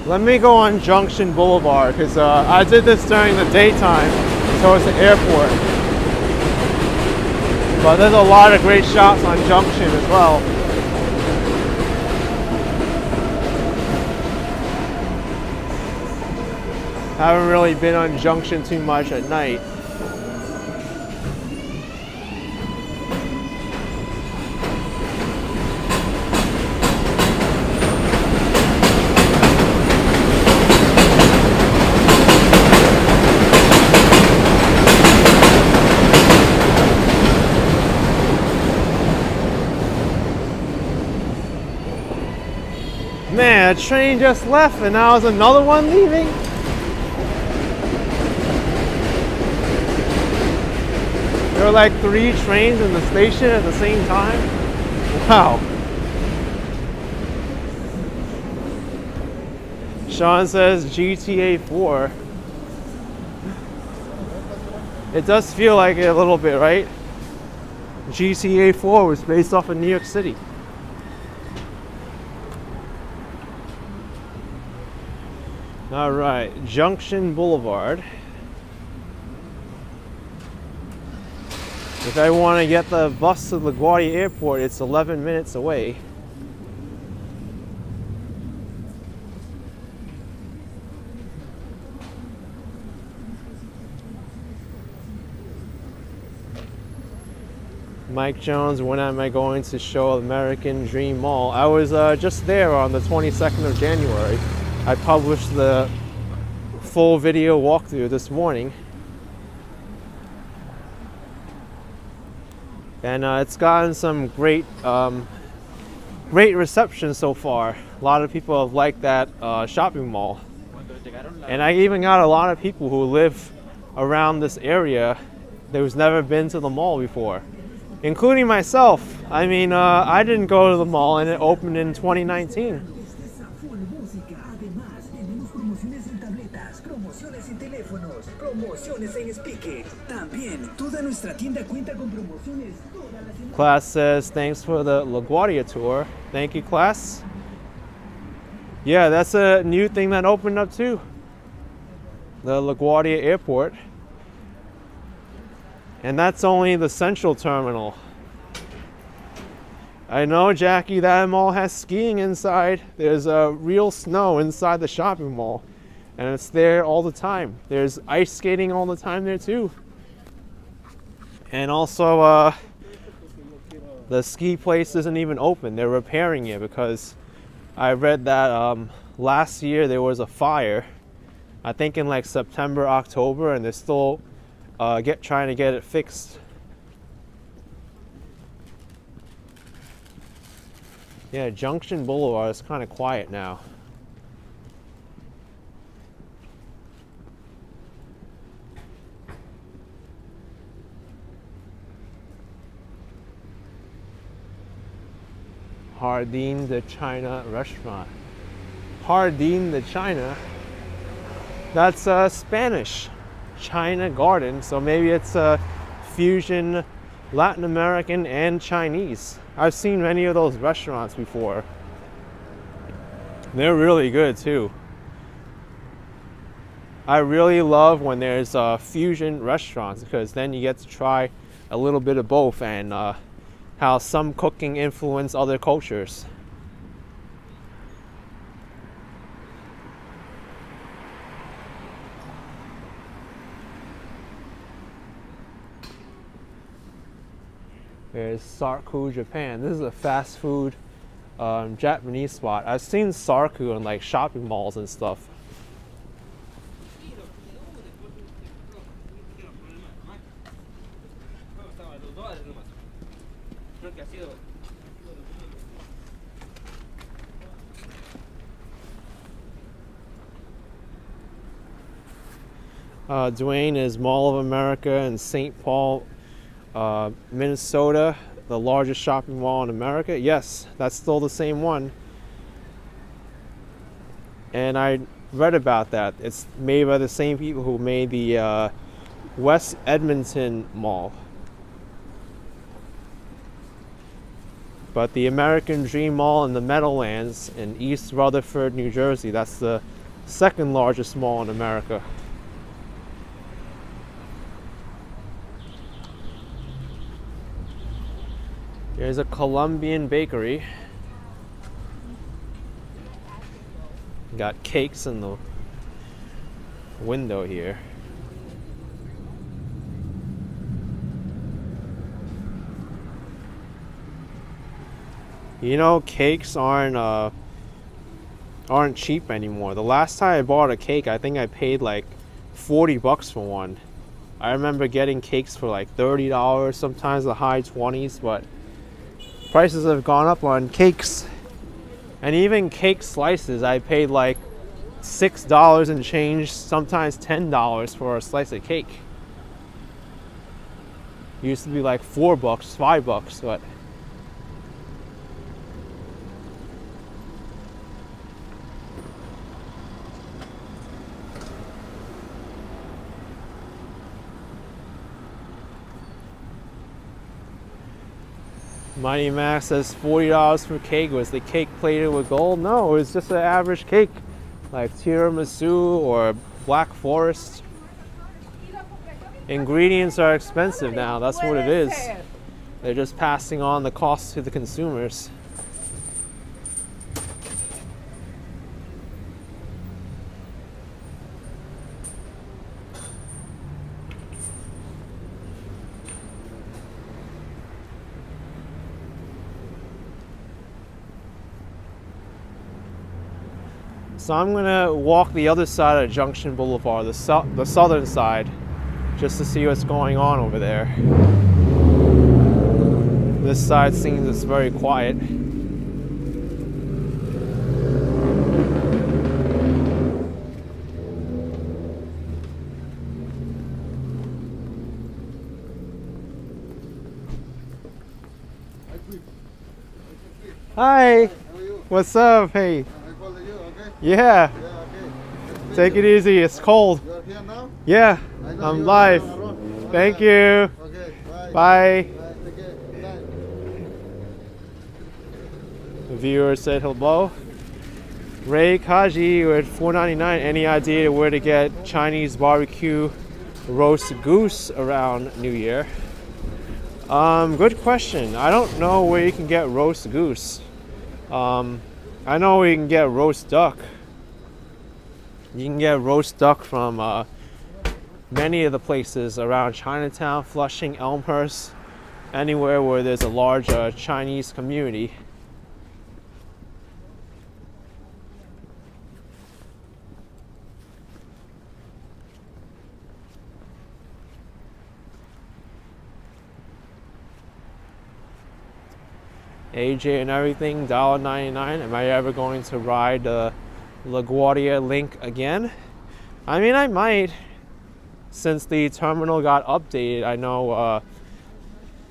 Let me go on Junction Boulevard because I did this during the daytime towards the airport. But there's a lot of great shots on Junction as well. Haven't really been on Junction too much at night. Man, a train just left and now is another one leaving? There were like 3 trains in the station at the same time? Wow. Sean says GTA 4. It does feel like it a little bit, right? GTA 4 was based off of New York City. All right, Junction Boulevard. If I want to get the bus to LaGuardia Airport, it's 11 minutes away. Mike Jones, when am I going to show American Dream Mall? I was just there on the 22nd of January. I published the full video walkthrough this morning. And it's gotten some great reception so far. A lot of people have liked that shopping mall. And I even got a lot of people who live around this area who's never been to the mall before, including myself. I mean, I didn't go to the mall and it opened in 2019. Class says, thanks for the LaGuardia tour. Thank you, class. Yeah, that's a new thing that opened up too. The LaGuardia Airport. And that's only the central terminal. I know, Jackie, that mall has skiing inside. There's real snow inside the shopping mall. And it's there all the time. There's ice skating all the time there too. And also, the ski place isn't even open. They're repairing it because I read that last year there was a fire, I think in like September, October, and they're still trying to get it fixed. Yeah, Junction Boulevard is kind of quiet now. Hardin the China restaurant. Hardin the China. That's Spanish. China Garden. So maybe it's a fusion Latin American and Chinese. I've seen many of those restaurants before. They're really good too. I really love when there's fusion restaurants, because then you get to try a little bit of both, and how some cooking influence other cultures. There's Sarku, Japan. This is a fast food Japanese spot. I've seen Sarku in like shopping malls and stuff. Duane is Mall of America in St. Paul, Minnesota, the largest shopping mall in America. Yes, that's still the same one. And I read about that. It's made by the same people who made the West Edmonton Mall. But the American Dream Mall in the Meadowlands in East Rutherford, New Jersey, that's the second largest mall in America. There's a Colombian bakery. Got cakes in the window here. You know, cakes aren't cheap anymore. The last time I bought a cake, I think I paid like $40 for one. I remember getting cakes for like $30, sometimes the high 20s, but prices have gone up on cakes. And even cake slices, I paid like $6 and change, sometimes $10 for a slice of cake. It used to be like $4, $5, but Mighty Max says $40 for cake. Was the cake plated with gold? No, it was just an average cake, like tiramisu or Black Forest. Ingredients are expensive now, that's what it is. They're just passing on the cost to the consumers. So I'm gonna walk the other side of Junction Boulevard, the southern side, just to see what's going on over there. This side seems it's very quiet. Hi. What's up? Hey. Yeah. Yeah, okay. Take it easy. It's cold. You're here now? Yeah. I know I'm you're live. around. Thank Okay. you. Okay, bye. Bye. Bye. Take care. Bye. The viewer said hello. Ray Kaji with $4.99. Any idea where to get Chinese barbecue roast goose around New Year? Good question. I don't know where you can get roast goose. I know we can get roast duck. You can get roast duck from many of the places around Chinatown, Flushing, Elmhurst, anywhere where there's a large Chinese community. AJ and everything, $1.99. Am I ever going to ride the LaGuardia link again? I mean, I might. Since the terminal got updated, I know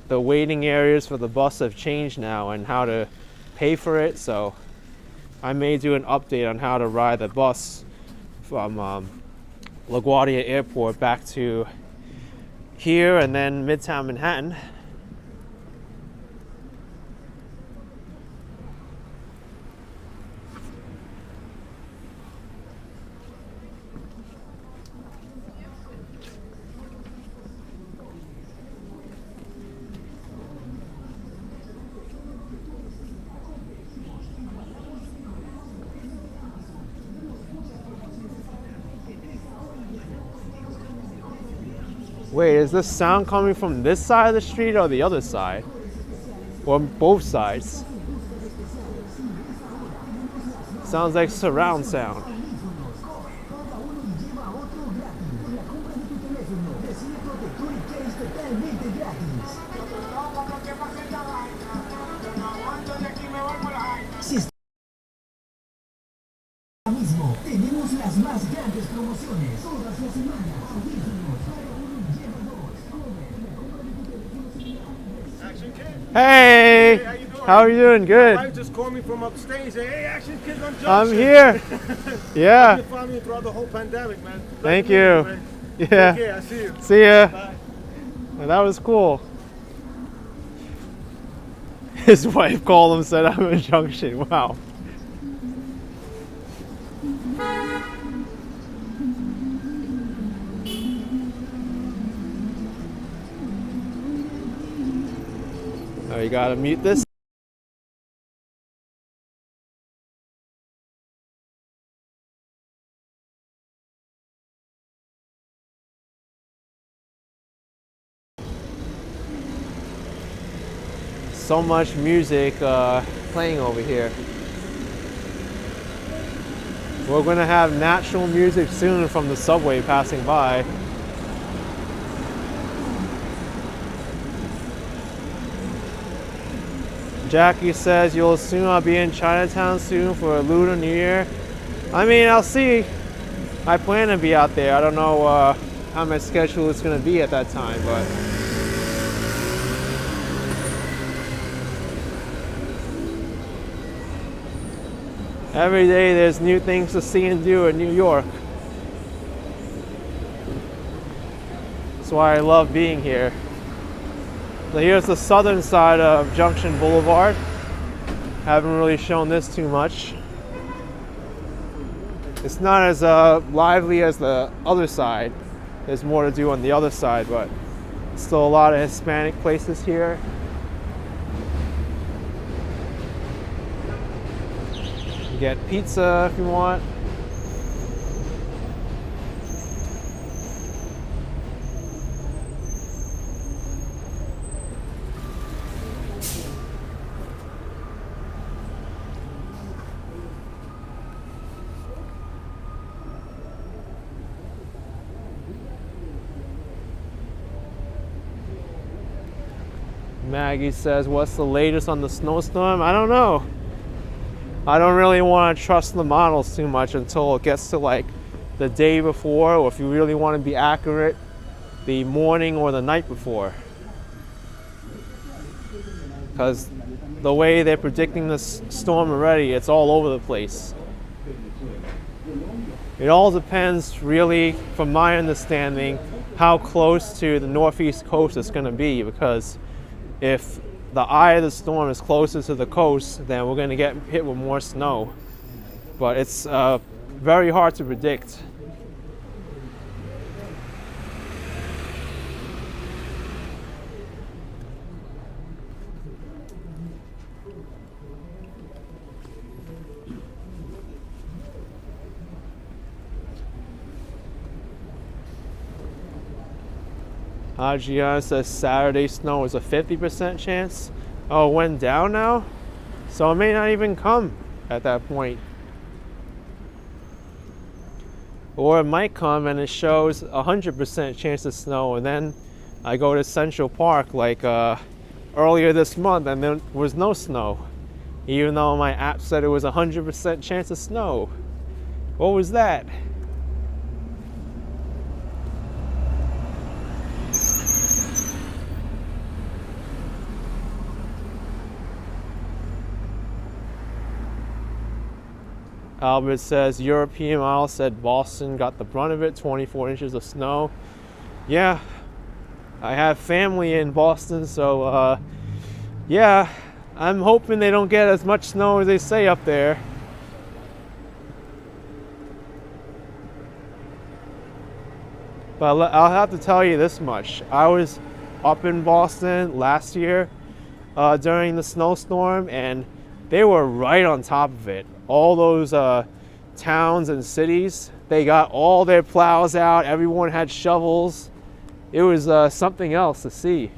the waiting areas for the bus have changed now and how to pay for it. So I may do an update on how to ride the bus from LaGuardia Airport back to here and then Midtown Manhattan. Wait, is this sound coming from this side of the street or the other side? Or both sides? Sounds like surround sound. Mismo tenemos las más grandes promociones todas las semanas. Action Kid. Hey! Hey, how you doing? How are you doing? Good. My wife just called me from upstate. Say, hey, Action Kid's on Junction. I'm here. Yeah. I've been following you throughout the whole pandemic, man. Nice Thank to meet you. man. Yeah. Take care. I see you. See ya. Bye. Well, that was cool. His wife called him and said, I'm in Junction. Wow. Oh, you gotta mute this. So much music playing over here. We're gonna have natural music soon from the subway passing by. Jackie says you'll assume I'll be in Chinatown soon for a Lunar New Year. I mean, I'll see. I plan to be out there. I don't know how my schedule is gonna be at that time, but every day there's new things to see and do in New York. That's why I love being here. So here's the southern side of Junction Boulevard. Haven't really shown this too much. It's not as lively as the other side. There's more to do on the other side, but still a lot of Hispanic places here. You get pizza if you want. Maggie says, what's the latest on the snowstorm? I don't know. I don't really want to trust the models too much until it gets to like the day before, or if you really want to be accurate, the morning or the night before. Because the way they're predicting this storm already, it's all over the place. It all depends really, from my understanding, how close to the northeast coast it's going to be, because if the eye of the storm is closer to the coast, then we're going to get hit with more snow. But it's very hard to predict. Adriana says Saturday snow is a 50% chance. Oh, it went down now? So it may not even come at that point. Or it might come and it shows 100% chance of snow, and then I go to Central Park like earlier this month and there was no snow. Even though my app said it was 100% chance of snow. What was that? Albert says European model said Boston got the brunt of it, 24 inches of snow. Yeah, I have family in Boston, so yeah, I'm hoping they don't get as much snow as they say up there. But I'll have to tell you this much. I was up in Boston last year during the snowstorm, and they were right on top of it. All those towns and cities, they got all their plows out. Everyone had shovels. it was something else to see.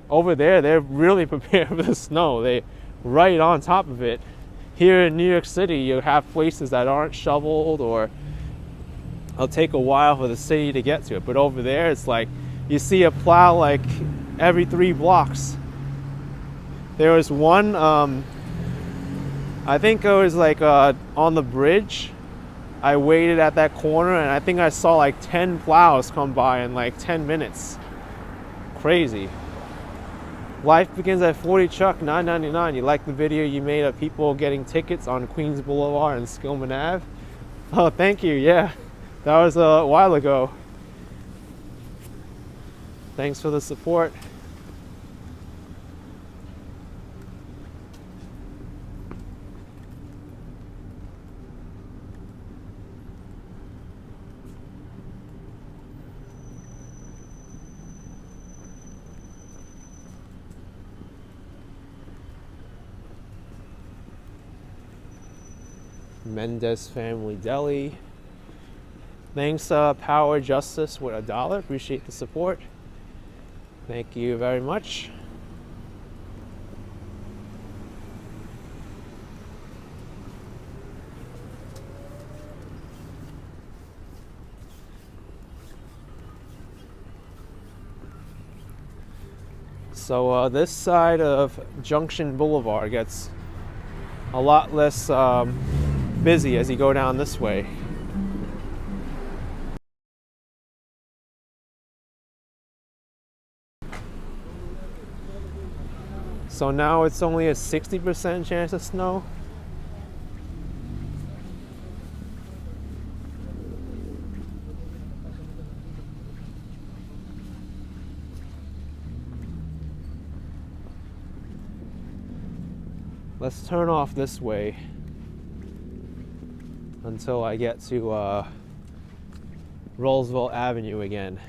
Over there, they're really prepared for the snow. They right on top of it. Here in New York City, you have places that aren't shoveled, or it'll take a while for the city to get to it. But over there, it's like you see a plow like every 3 blocks. There was one, I think it was like on the bridge. I waited at that corner, and I think I saw like 10 plows come by in like 10 minutes. Crazy. Life begins at 40 Chuck, $9.99. You like the video you made of people getting tickets on Queens Boulevard and Skillman Ave? Oh, thank you. Yeah, that was a while ago. Thanks for the support. Mendez Family Deli. Thanks, Power Justice with $1. Appreciate the support. Thank you very much. So this side of Junction Boulevard gets a lot less busy as you go down this way. So now it's only a 60% chance of snow. Let's turn off this way until I get to Roosevelt Avenue again.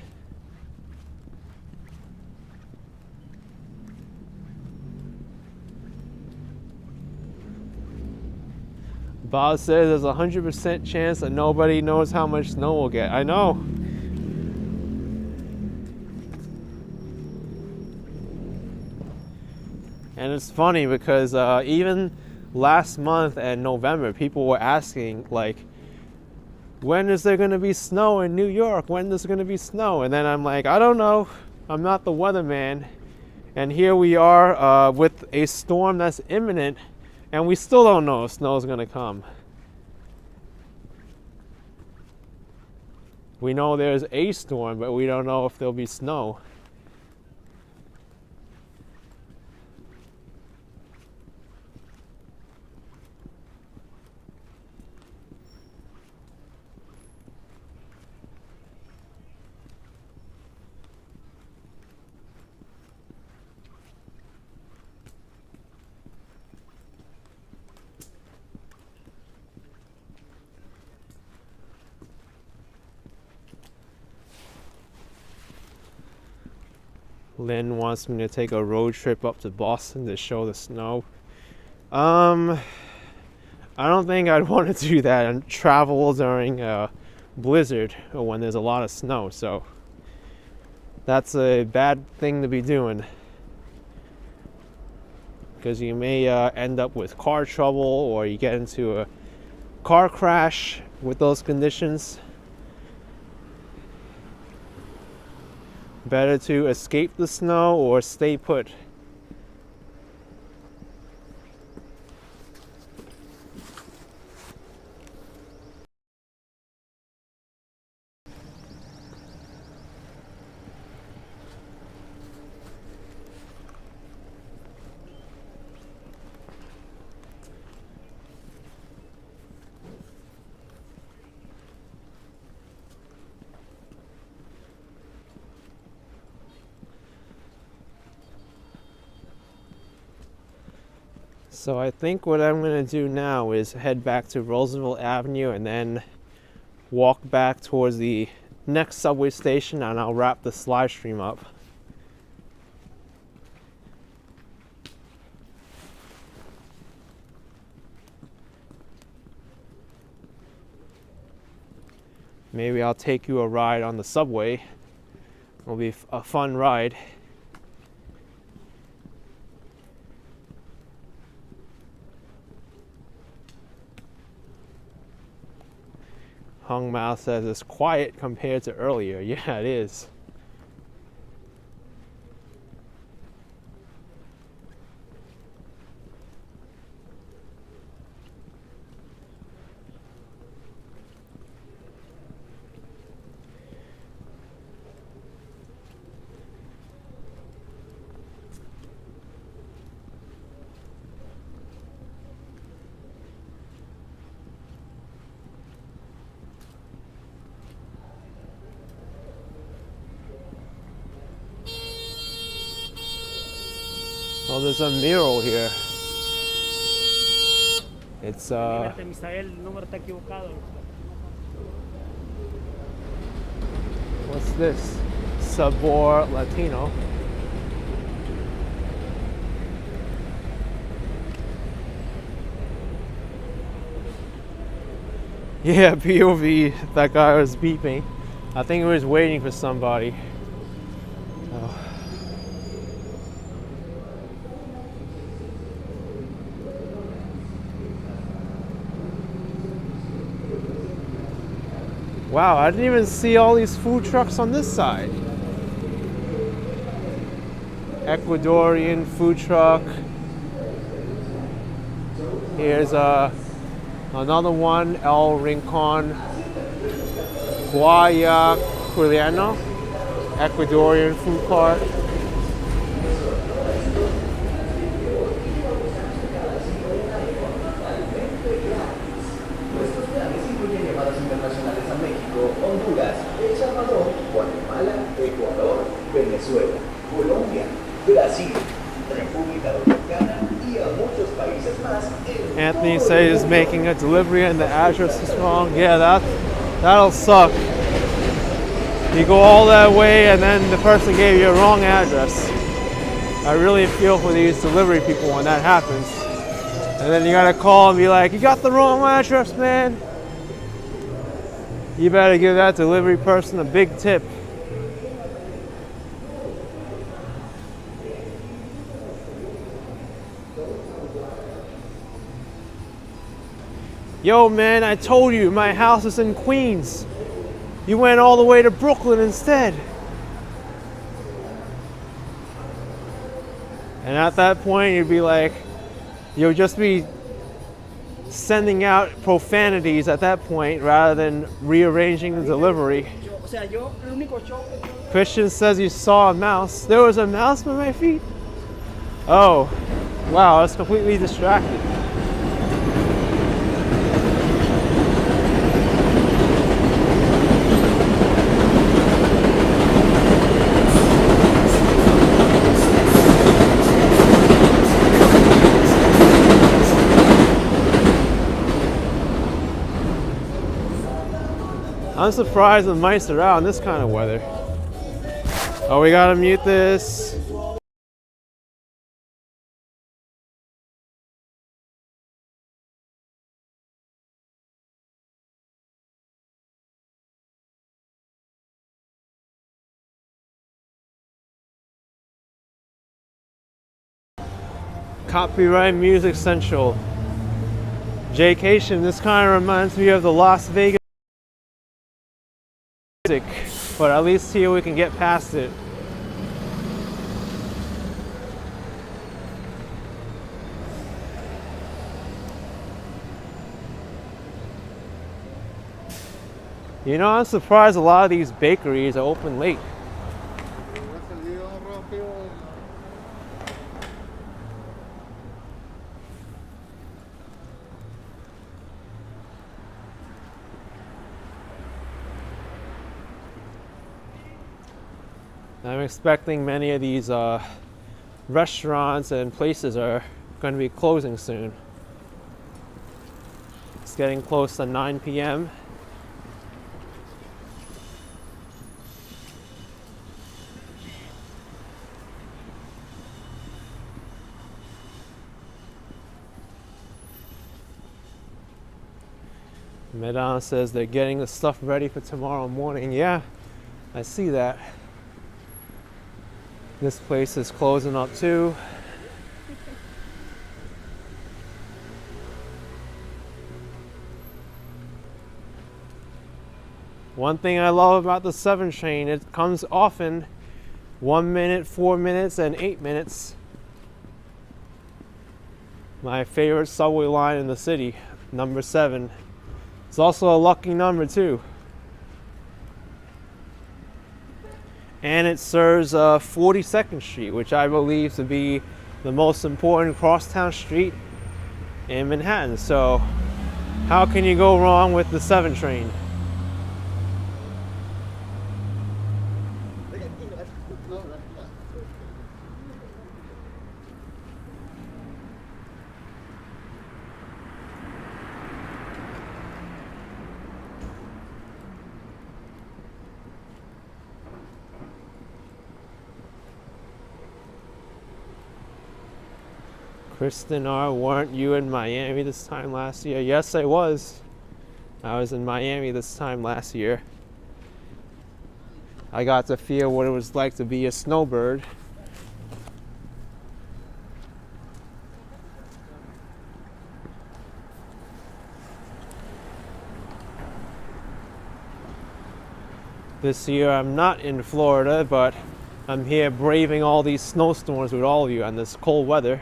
Bob says there's a 100% chance that nobody knows how much snow we'll get. I know. And it's funny because even last month in November, people were asking, like, when is there going to be snow in New York? When is there going to be snow? And then I'm like, I don't know. I'm not the weatherman. And here we are with a storm that's imminent, and we still don't know if snow is going to come. We know there's a storm, but we don't know if there'll be snow. Lynn wants me to take a road trip up to Boston to show the snow. I don't think I'd want to do that and travel during a blizzard or when there's a lot of snow, so that's a bad thing to be doing, because you may end up with car trouble, or you get into a car crash with those conditions. Better to escape the snow or stay put. So I think what I'm going to do now is head back to Roosevelt Avenue and then walk back towards the next subway station, and I'll wrap this live stream up. Maybe I'll take you a ride on the subway It'll be a fun ride. Hung Mao says it's quiet compared to earlier. Yeah, it is. Oh, there's a mural here. It's Misael, el número está equivocado. what's this? Sabor Latino. Yeah, POV, that guy was beeping. I think he was waiting for somebody. Oh. Wow, I didn't even see all these food trucks on this side. Ecuadorian food truck. Here's another one, El Rincon Guayaquiliano, Ecuadorian food cart. Internacionales a México, Honduras, El Salvador, Guatemala, Ecuador, Venezuela, Colombia, Brasil, República Dominicana y a muchos países más. Anthony says he's making a delivery and the address is wrong. Yeah, that'll suck. You go all that way and then the person gave you a wrong address. I really feel for these delivery people when that happens. And then you gotta call and be like, you got the wrong address, man. You better give that delivery person a big tip. Yo, man, I told you my house is in Queens. You went all the way to Brooklyn instead. And at that point, you'd be like, you'll just be sending out profanities at that point rather than rearranging the delivery. Christian says you saw a mouse. There was a mouse by my feet? Oh, wow, I was completely distracted. I'm surprised the mice are out in this kind of weather. Oh, we gotta mute this. Copyright Music Central. Jaycation, this kind of reminds me of the Las Vegas music, but at least here we can get past it. You know, I'm surprised a lot of these bakeries are open late. I'm expecting many of these restaurants and places are going to be closing soon. It's getting close to 9 p.m. Medan says they're getting the stuff ready for tomorrow morning. Yeah, I see that. This place is closing up too. One thing I love about the 7 train, it comes often 1 minute, 4 minutes, and 8 minutes. My favorite subway line in the city, number 7. It's also a lucky number too. And it serves 42nd Street, which I believe to be the most important crosstown street in Manhattan. So how can you go wrong with the 7 train? Kristen R., weren't you in Miami this time last year? Yes, I was. I was in Miami this time last year. I got to feel what it was like to be a snowbird. This year I'm not in Florida, but I'm here braving all these snowstorms with all of you and this cold weather.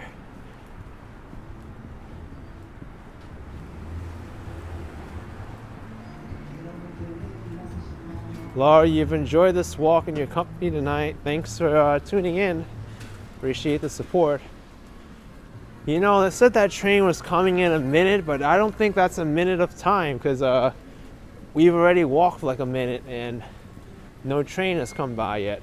Laura, you've enjoyed this walk and your company tonight. Thanks for tuning in. Appreciate the support. You know, they said that train was coming in a minute, but I don't think that's a minute of time because we've already walked like a minute and no train has come by yet.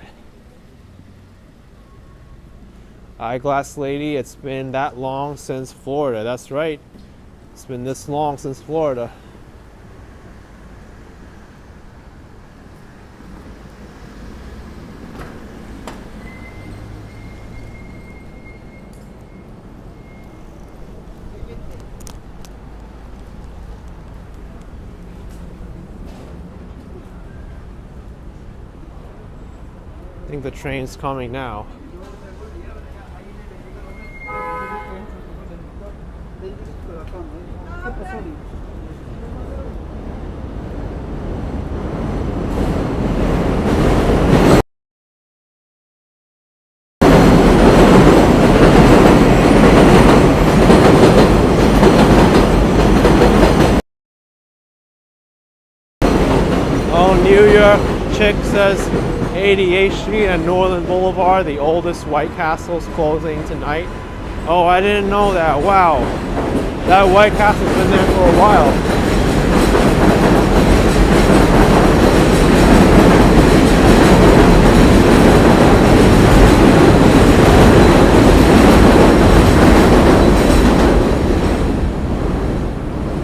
Eyeglass lady, it's been that long since Florida. That's right. It's been this long since Florida. I think the train's coming now. Oh, New York chick says 88th Street and Northern Boulevard, the oldest White Castle's closing tonight. Oh, I didn't know that. Wow. That White Castle's been there for a while.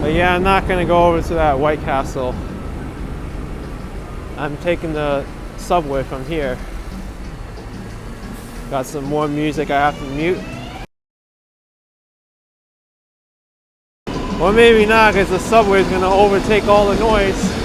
But yeah, I'm not gonna go over to that White Castle. I'm taking the subway from here. Got some more music I have to mute. Or maybe not, because the subway is going to overtake all the noise.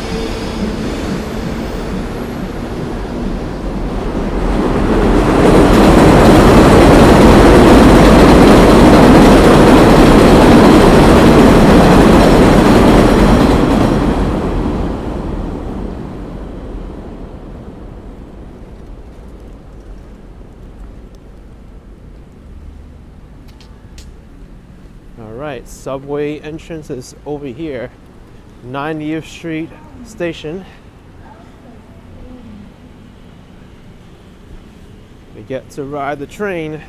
Alright, subway entrance is over here. 90th Street station. We get to ride the train.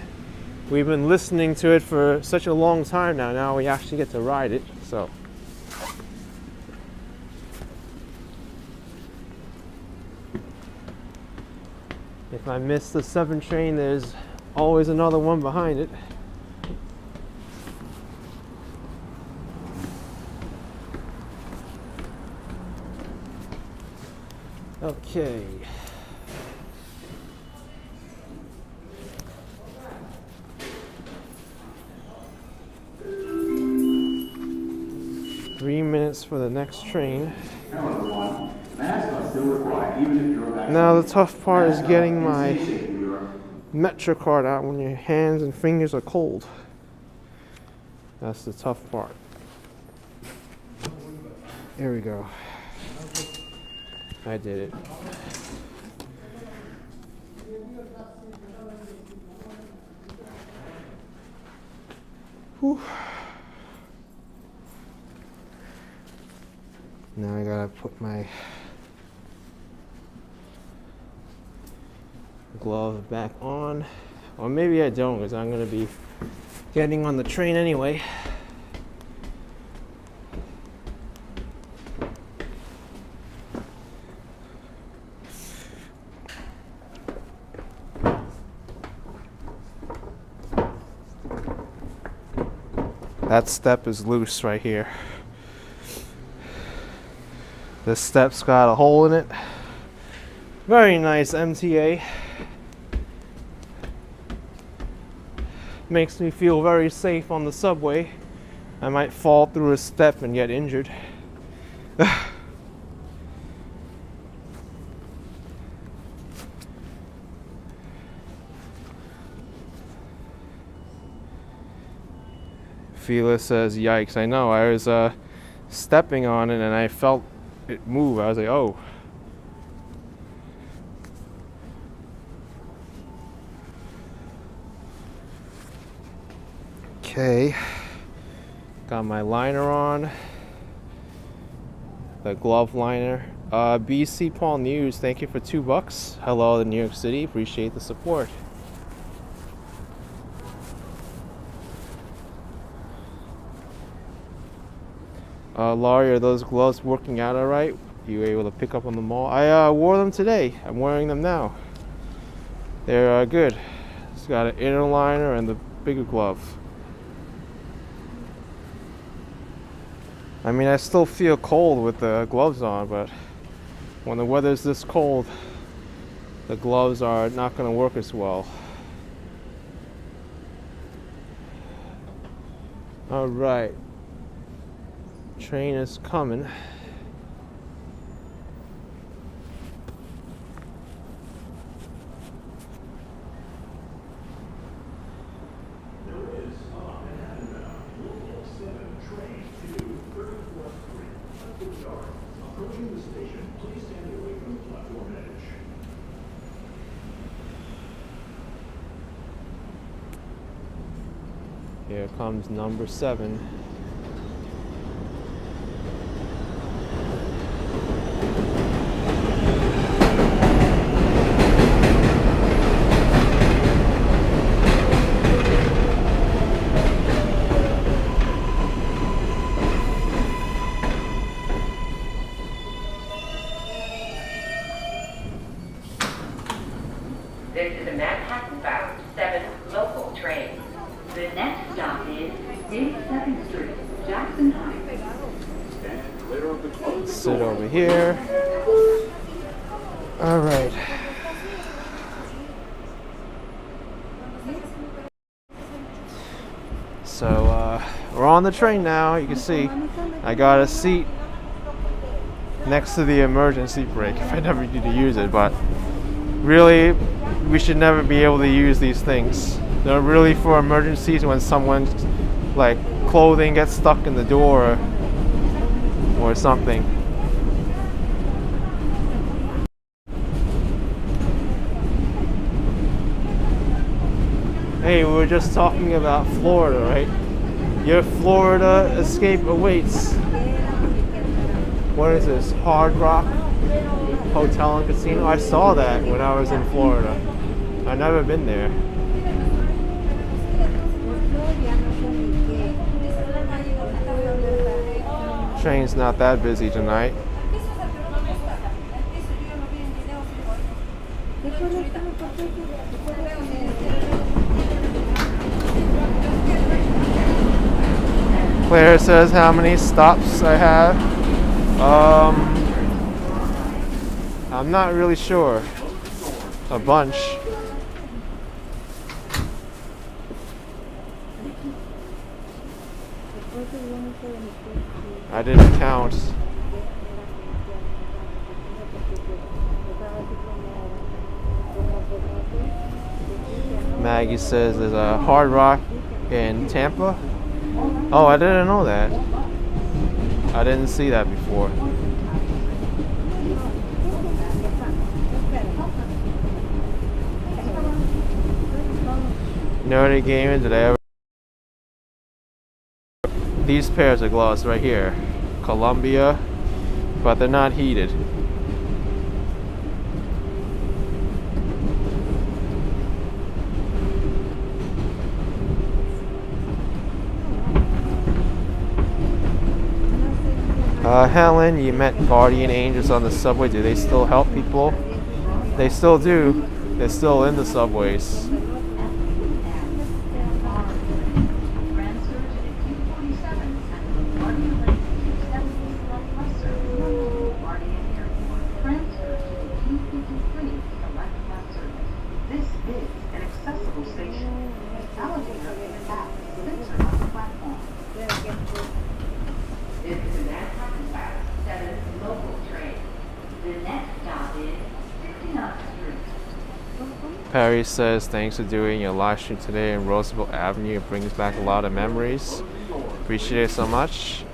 We've been listening to it for such a long time now. Now we actually get to ride it. So if I miss the 7 train, there's always another one behind it. Okay. Three minutes for the next train. Now the tough part is getting my MetroCard out when your hands and fingers are cold. That's the tough part. There we go. I did it. Whew. Now I gotta put my glove back on. Or maybe I don't, because I'm gonna be getting on the train anyway. That step is loose right here. This step's got a hole in it. Very nice MTA. Makes me feel very safe on the subway. I might fall through a step and get injured. Fila says, yikes. I know, I was stepping on it and I felt it move. I was like, oh. Okay. Got my liner on. The glove liner. BC Paul News, thank you for $2. Hello to New York City. Appreciate the support. Laurie, are those gloves working out all right? You were able to pick up on the mall? I wore them today. I'm wearing them now. They're good. It's got an inner liner and the bigger glove. I mean, I still feel cold with the gloves on, but when the weather's this cold, the gloves are not going to work as well. All right. Train is coming. Here comes number 7. This is a Manhattan-bound 7 local train. The next stop is 87th Street, Jackson Heights. Sit over here. All right. So we're on the train now. You can see I got a seat next to the emergency brake if I never need to use it, but really we should never be able to use these things. They're really for emergencies when someone's like clothing gets stuck in the door or something. Hey, we were just talking about Florida, right? Your Florida escape awaits. What is this? Hard Rock Hotel and Casino? I saw that when I was in Florida. I've never been there. Train's not that busy tonight. Claire says how many stops I have. I'm not really sure. A bunch. I didn't count. Maggie says there's a Hard Rock in Tampa. Oh, I didn't know that. I didn't see that before. Notre Dame, did I ever? These pairs of gloves right here, Columbia, but they're not heated. Helen, you met guardian angels on the subway. Do they still help people? They still do. They're still in the subways. Perry says, thanks for doing your live stream today in Roosevelt Avenue. It brings back a lot of memories. Appreciate it so much.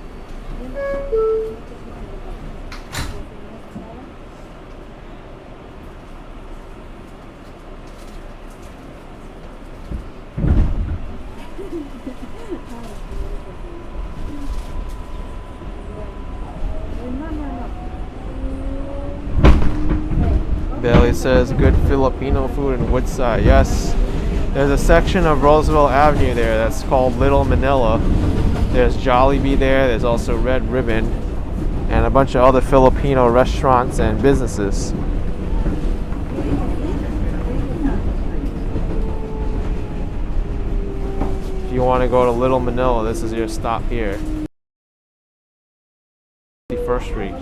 Bailey says, good Filipino food in Woodside. Yes, there's a section of Roosevelt Avenue there that's called Little Manila. There's Jollibee there, there's also Red Ribbon, and a bunch of other Filipino restaurants and businesses. If you want to go to Little Manila, this is your stop here. 51st Street.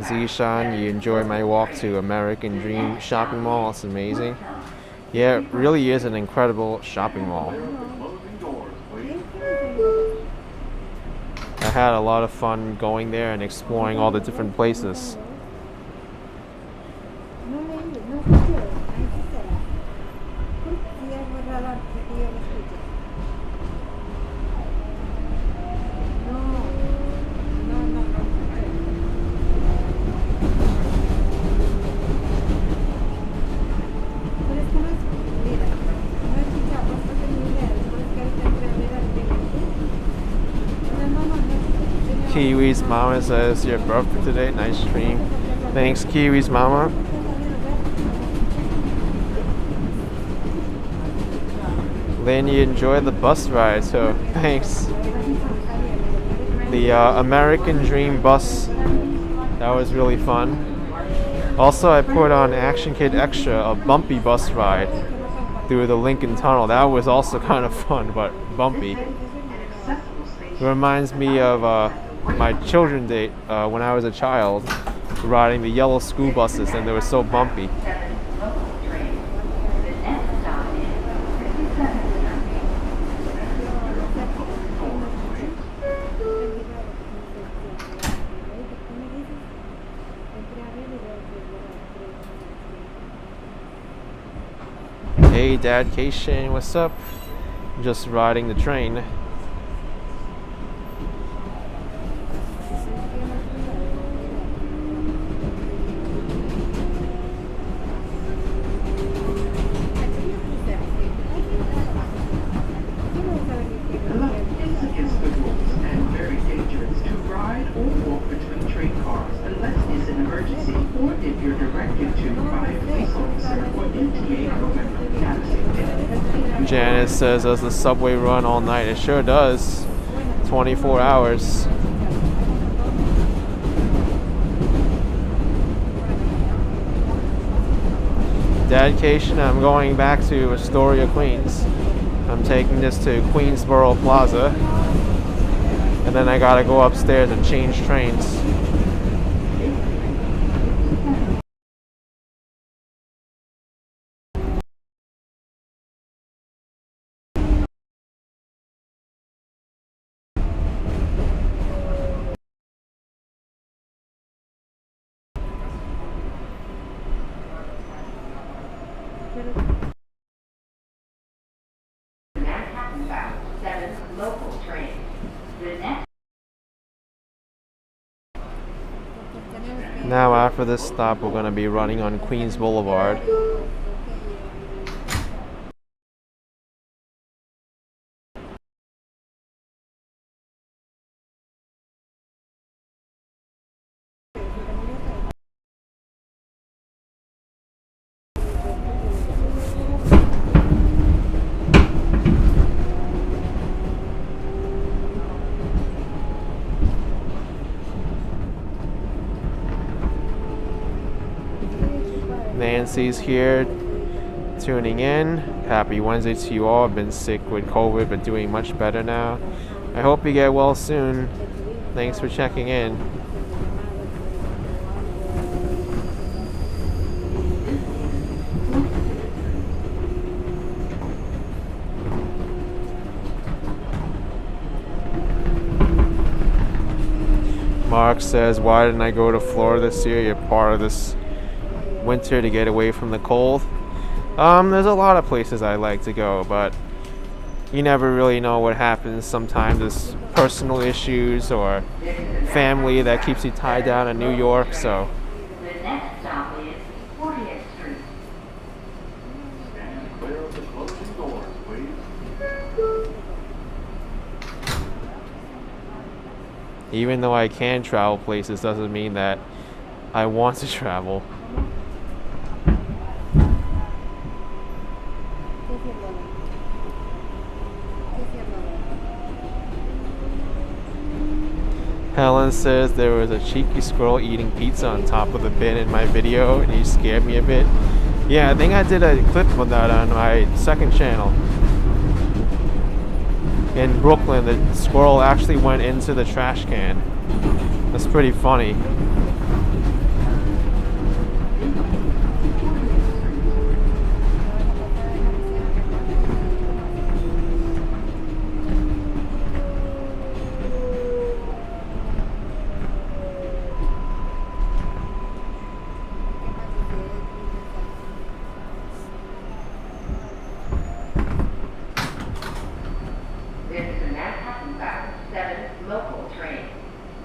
Zishan, you enjoy my walk to American Dream shopping mall. It's amazing. Yeah, it really is an incredible shopping mall. I had a lot of fun going there and exploring all the different places. Kiwi's mama says your birthday today. Nice stream. Thanks, Kiwi's mama. Lynn, you enjoyed the bus ride, so thanks. The American Dream bus, that was really fun. Also, I put on Action Kid Extra, a bumpy bus ride through the Lincoln Tunnel. That was also kind of fun, but bumpy. It reminds me of my children's date when I was a child, riding the yellow school buses, and they were so bumpy. Hey Dad Cation, what's up? Just riding the train. Janice says, does the subway run all night? It sure does. 24 hours. Dedication, I'm going back to Astoria, Queens. I'm taking this to Queensboro Plaza. And then I gotta go upstairs and change trains. Manhattan bound 7 local trains. The next Now after this stop, we're going to be running on Queens Boulevard. Nancy's here tuning in. Happy Wednesday to you all. I've been sick with COVID but doing much better now. I hope you get well soon. Thanks for checking in. Mark says, why didn't I go to Florida this year? You're part of this winter to get away from the cold. There's a lot of places I like to go, but you never really know what happens. Sometimes there's personal issues or family that keeps you tied down in New York, so the next stop is 40th Street. Stand clear of the closing doors, please. even though I can travel places doesn't mean that I want to travel. Helen says there was a cheeky squirrel eating pizza on top of the bin in my video and he scared me a bit. Yeah, I think I did a clip of that on my second channel. In Brooklyn, the squirrel actually went into the trash can. That's pretty funny. This is a Manhattan-bound 7 local train.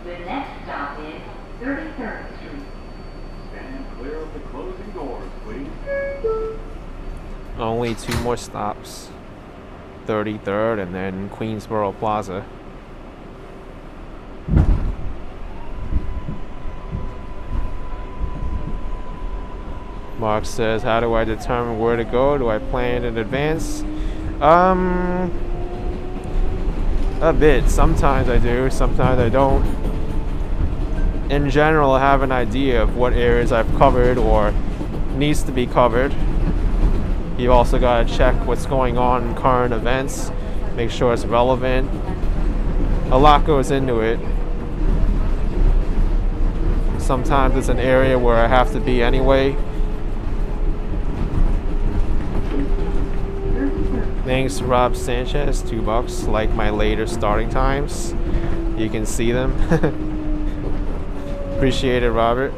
The next stop is 33rd Street. Stand clear of the closing doors, please. Only 2 more stops. 33rd and then Queensboro Plaza. Mark says, how do I determine where to go? Do I plan in advance? A bit. Sometimes I do, sometimes I don't. In general, I have an idea of what areas I've covered or needs to be covered. You also got to check what's going on in current events, make sure it's relevant. A lot goes into it. Sometimes it's an area where I have to be anyway. Thanks, Rob Sanchez, $2. Like my later starting times. You can see them. Appreciate it, Robert.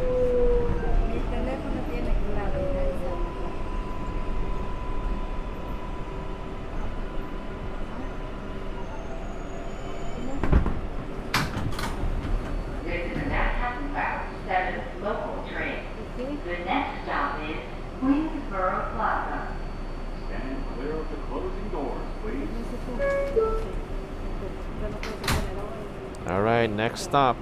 This is a Manhattan-bound 7 local train. The next stop is Queensboro Plaza. Stand clear of the closing doors, please. All right, next stop.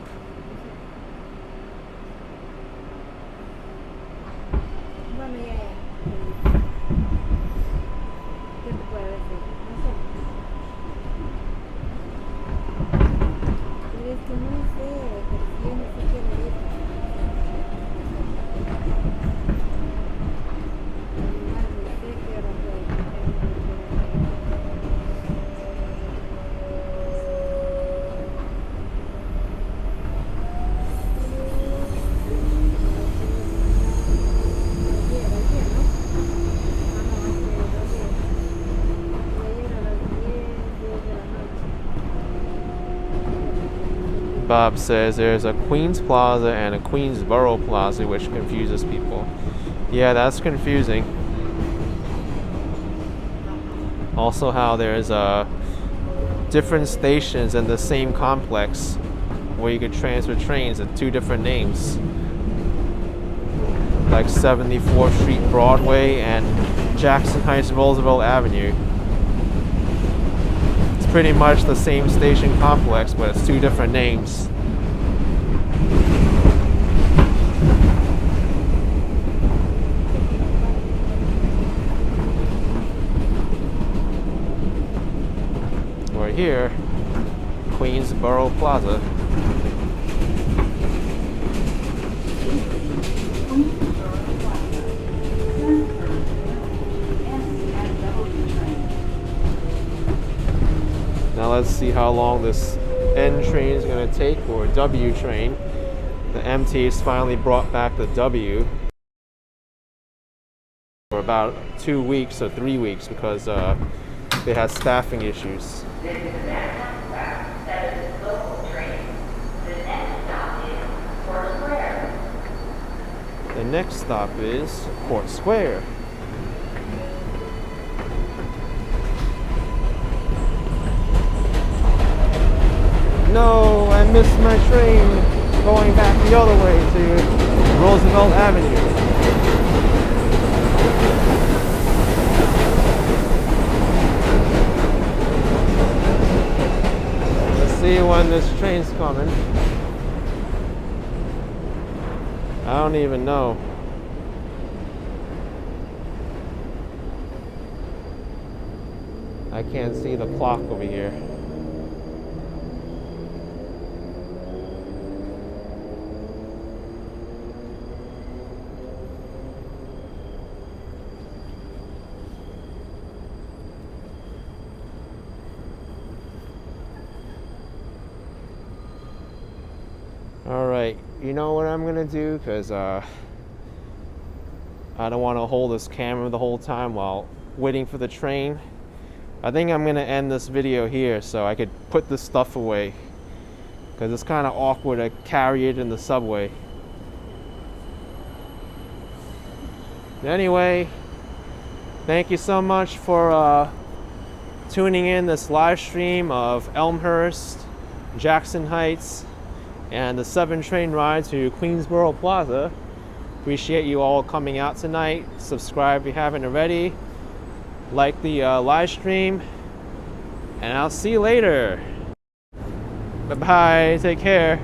Bob says there's a Queens Plaza and a Queensboro Plaza, which confuses people. Yeah, that's confusing. Also how there's different stations in the same complex where you could transfer trains at 2 different names. Like 74th Street Broadway and Jackson Heights Roosevelt Avenue. It's pretty much the same station complex, but it's 2 different names. We're here, Queensboro Plaza. Now let's see how long this N train is going to take, or W train. The MT has finally brought back the W for about 2 weeks or 3 weeks because they had staffing issues. This is National Fast 7 local train. The next stop is Court Square. The next stop is Court Square. No, I missed my train going back the other way to Roosevelt Avenue. Let's see when this train's coming. I don't even know. I can't see the clock over here. Alright, you know what I'm gonna do? Because I don't want to hold this camera the whole time while waiting for the train. I think I'm gonna end this video here so I could put this stuff away. Because it's kind of awkward to carry it in the subway. Anyway, thank you so much for tuning in this live stream of Elmhurst, Jackson Heights, and the 7 train ride to Queensboro Plaza. Appreciate you all coming out tonight. Subscribe if you haven't already. Like the live stream. And I'll see you later. Bye-bye. Take care.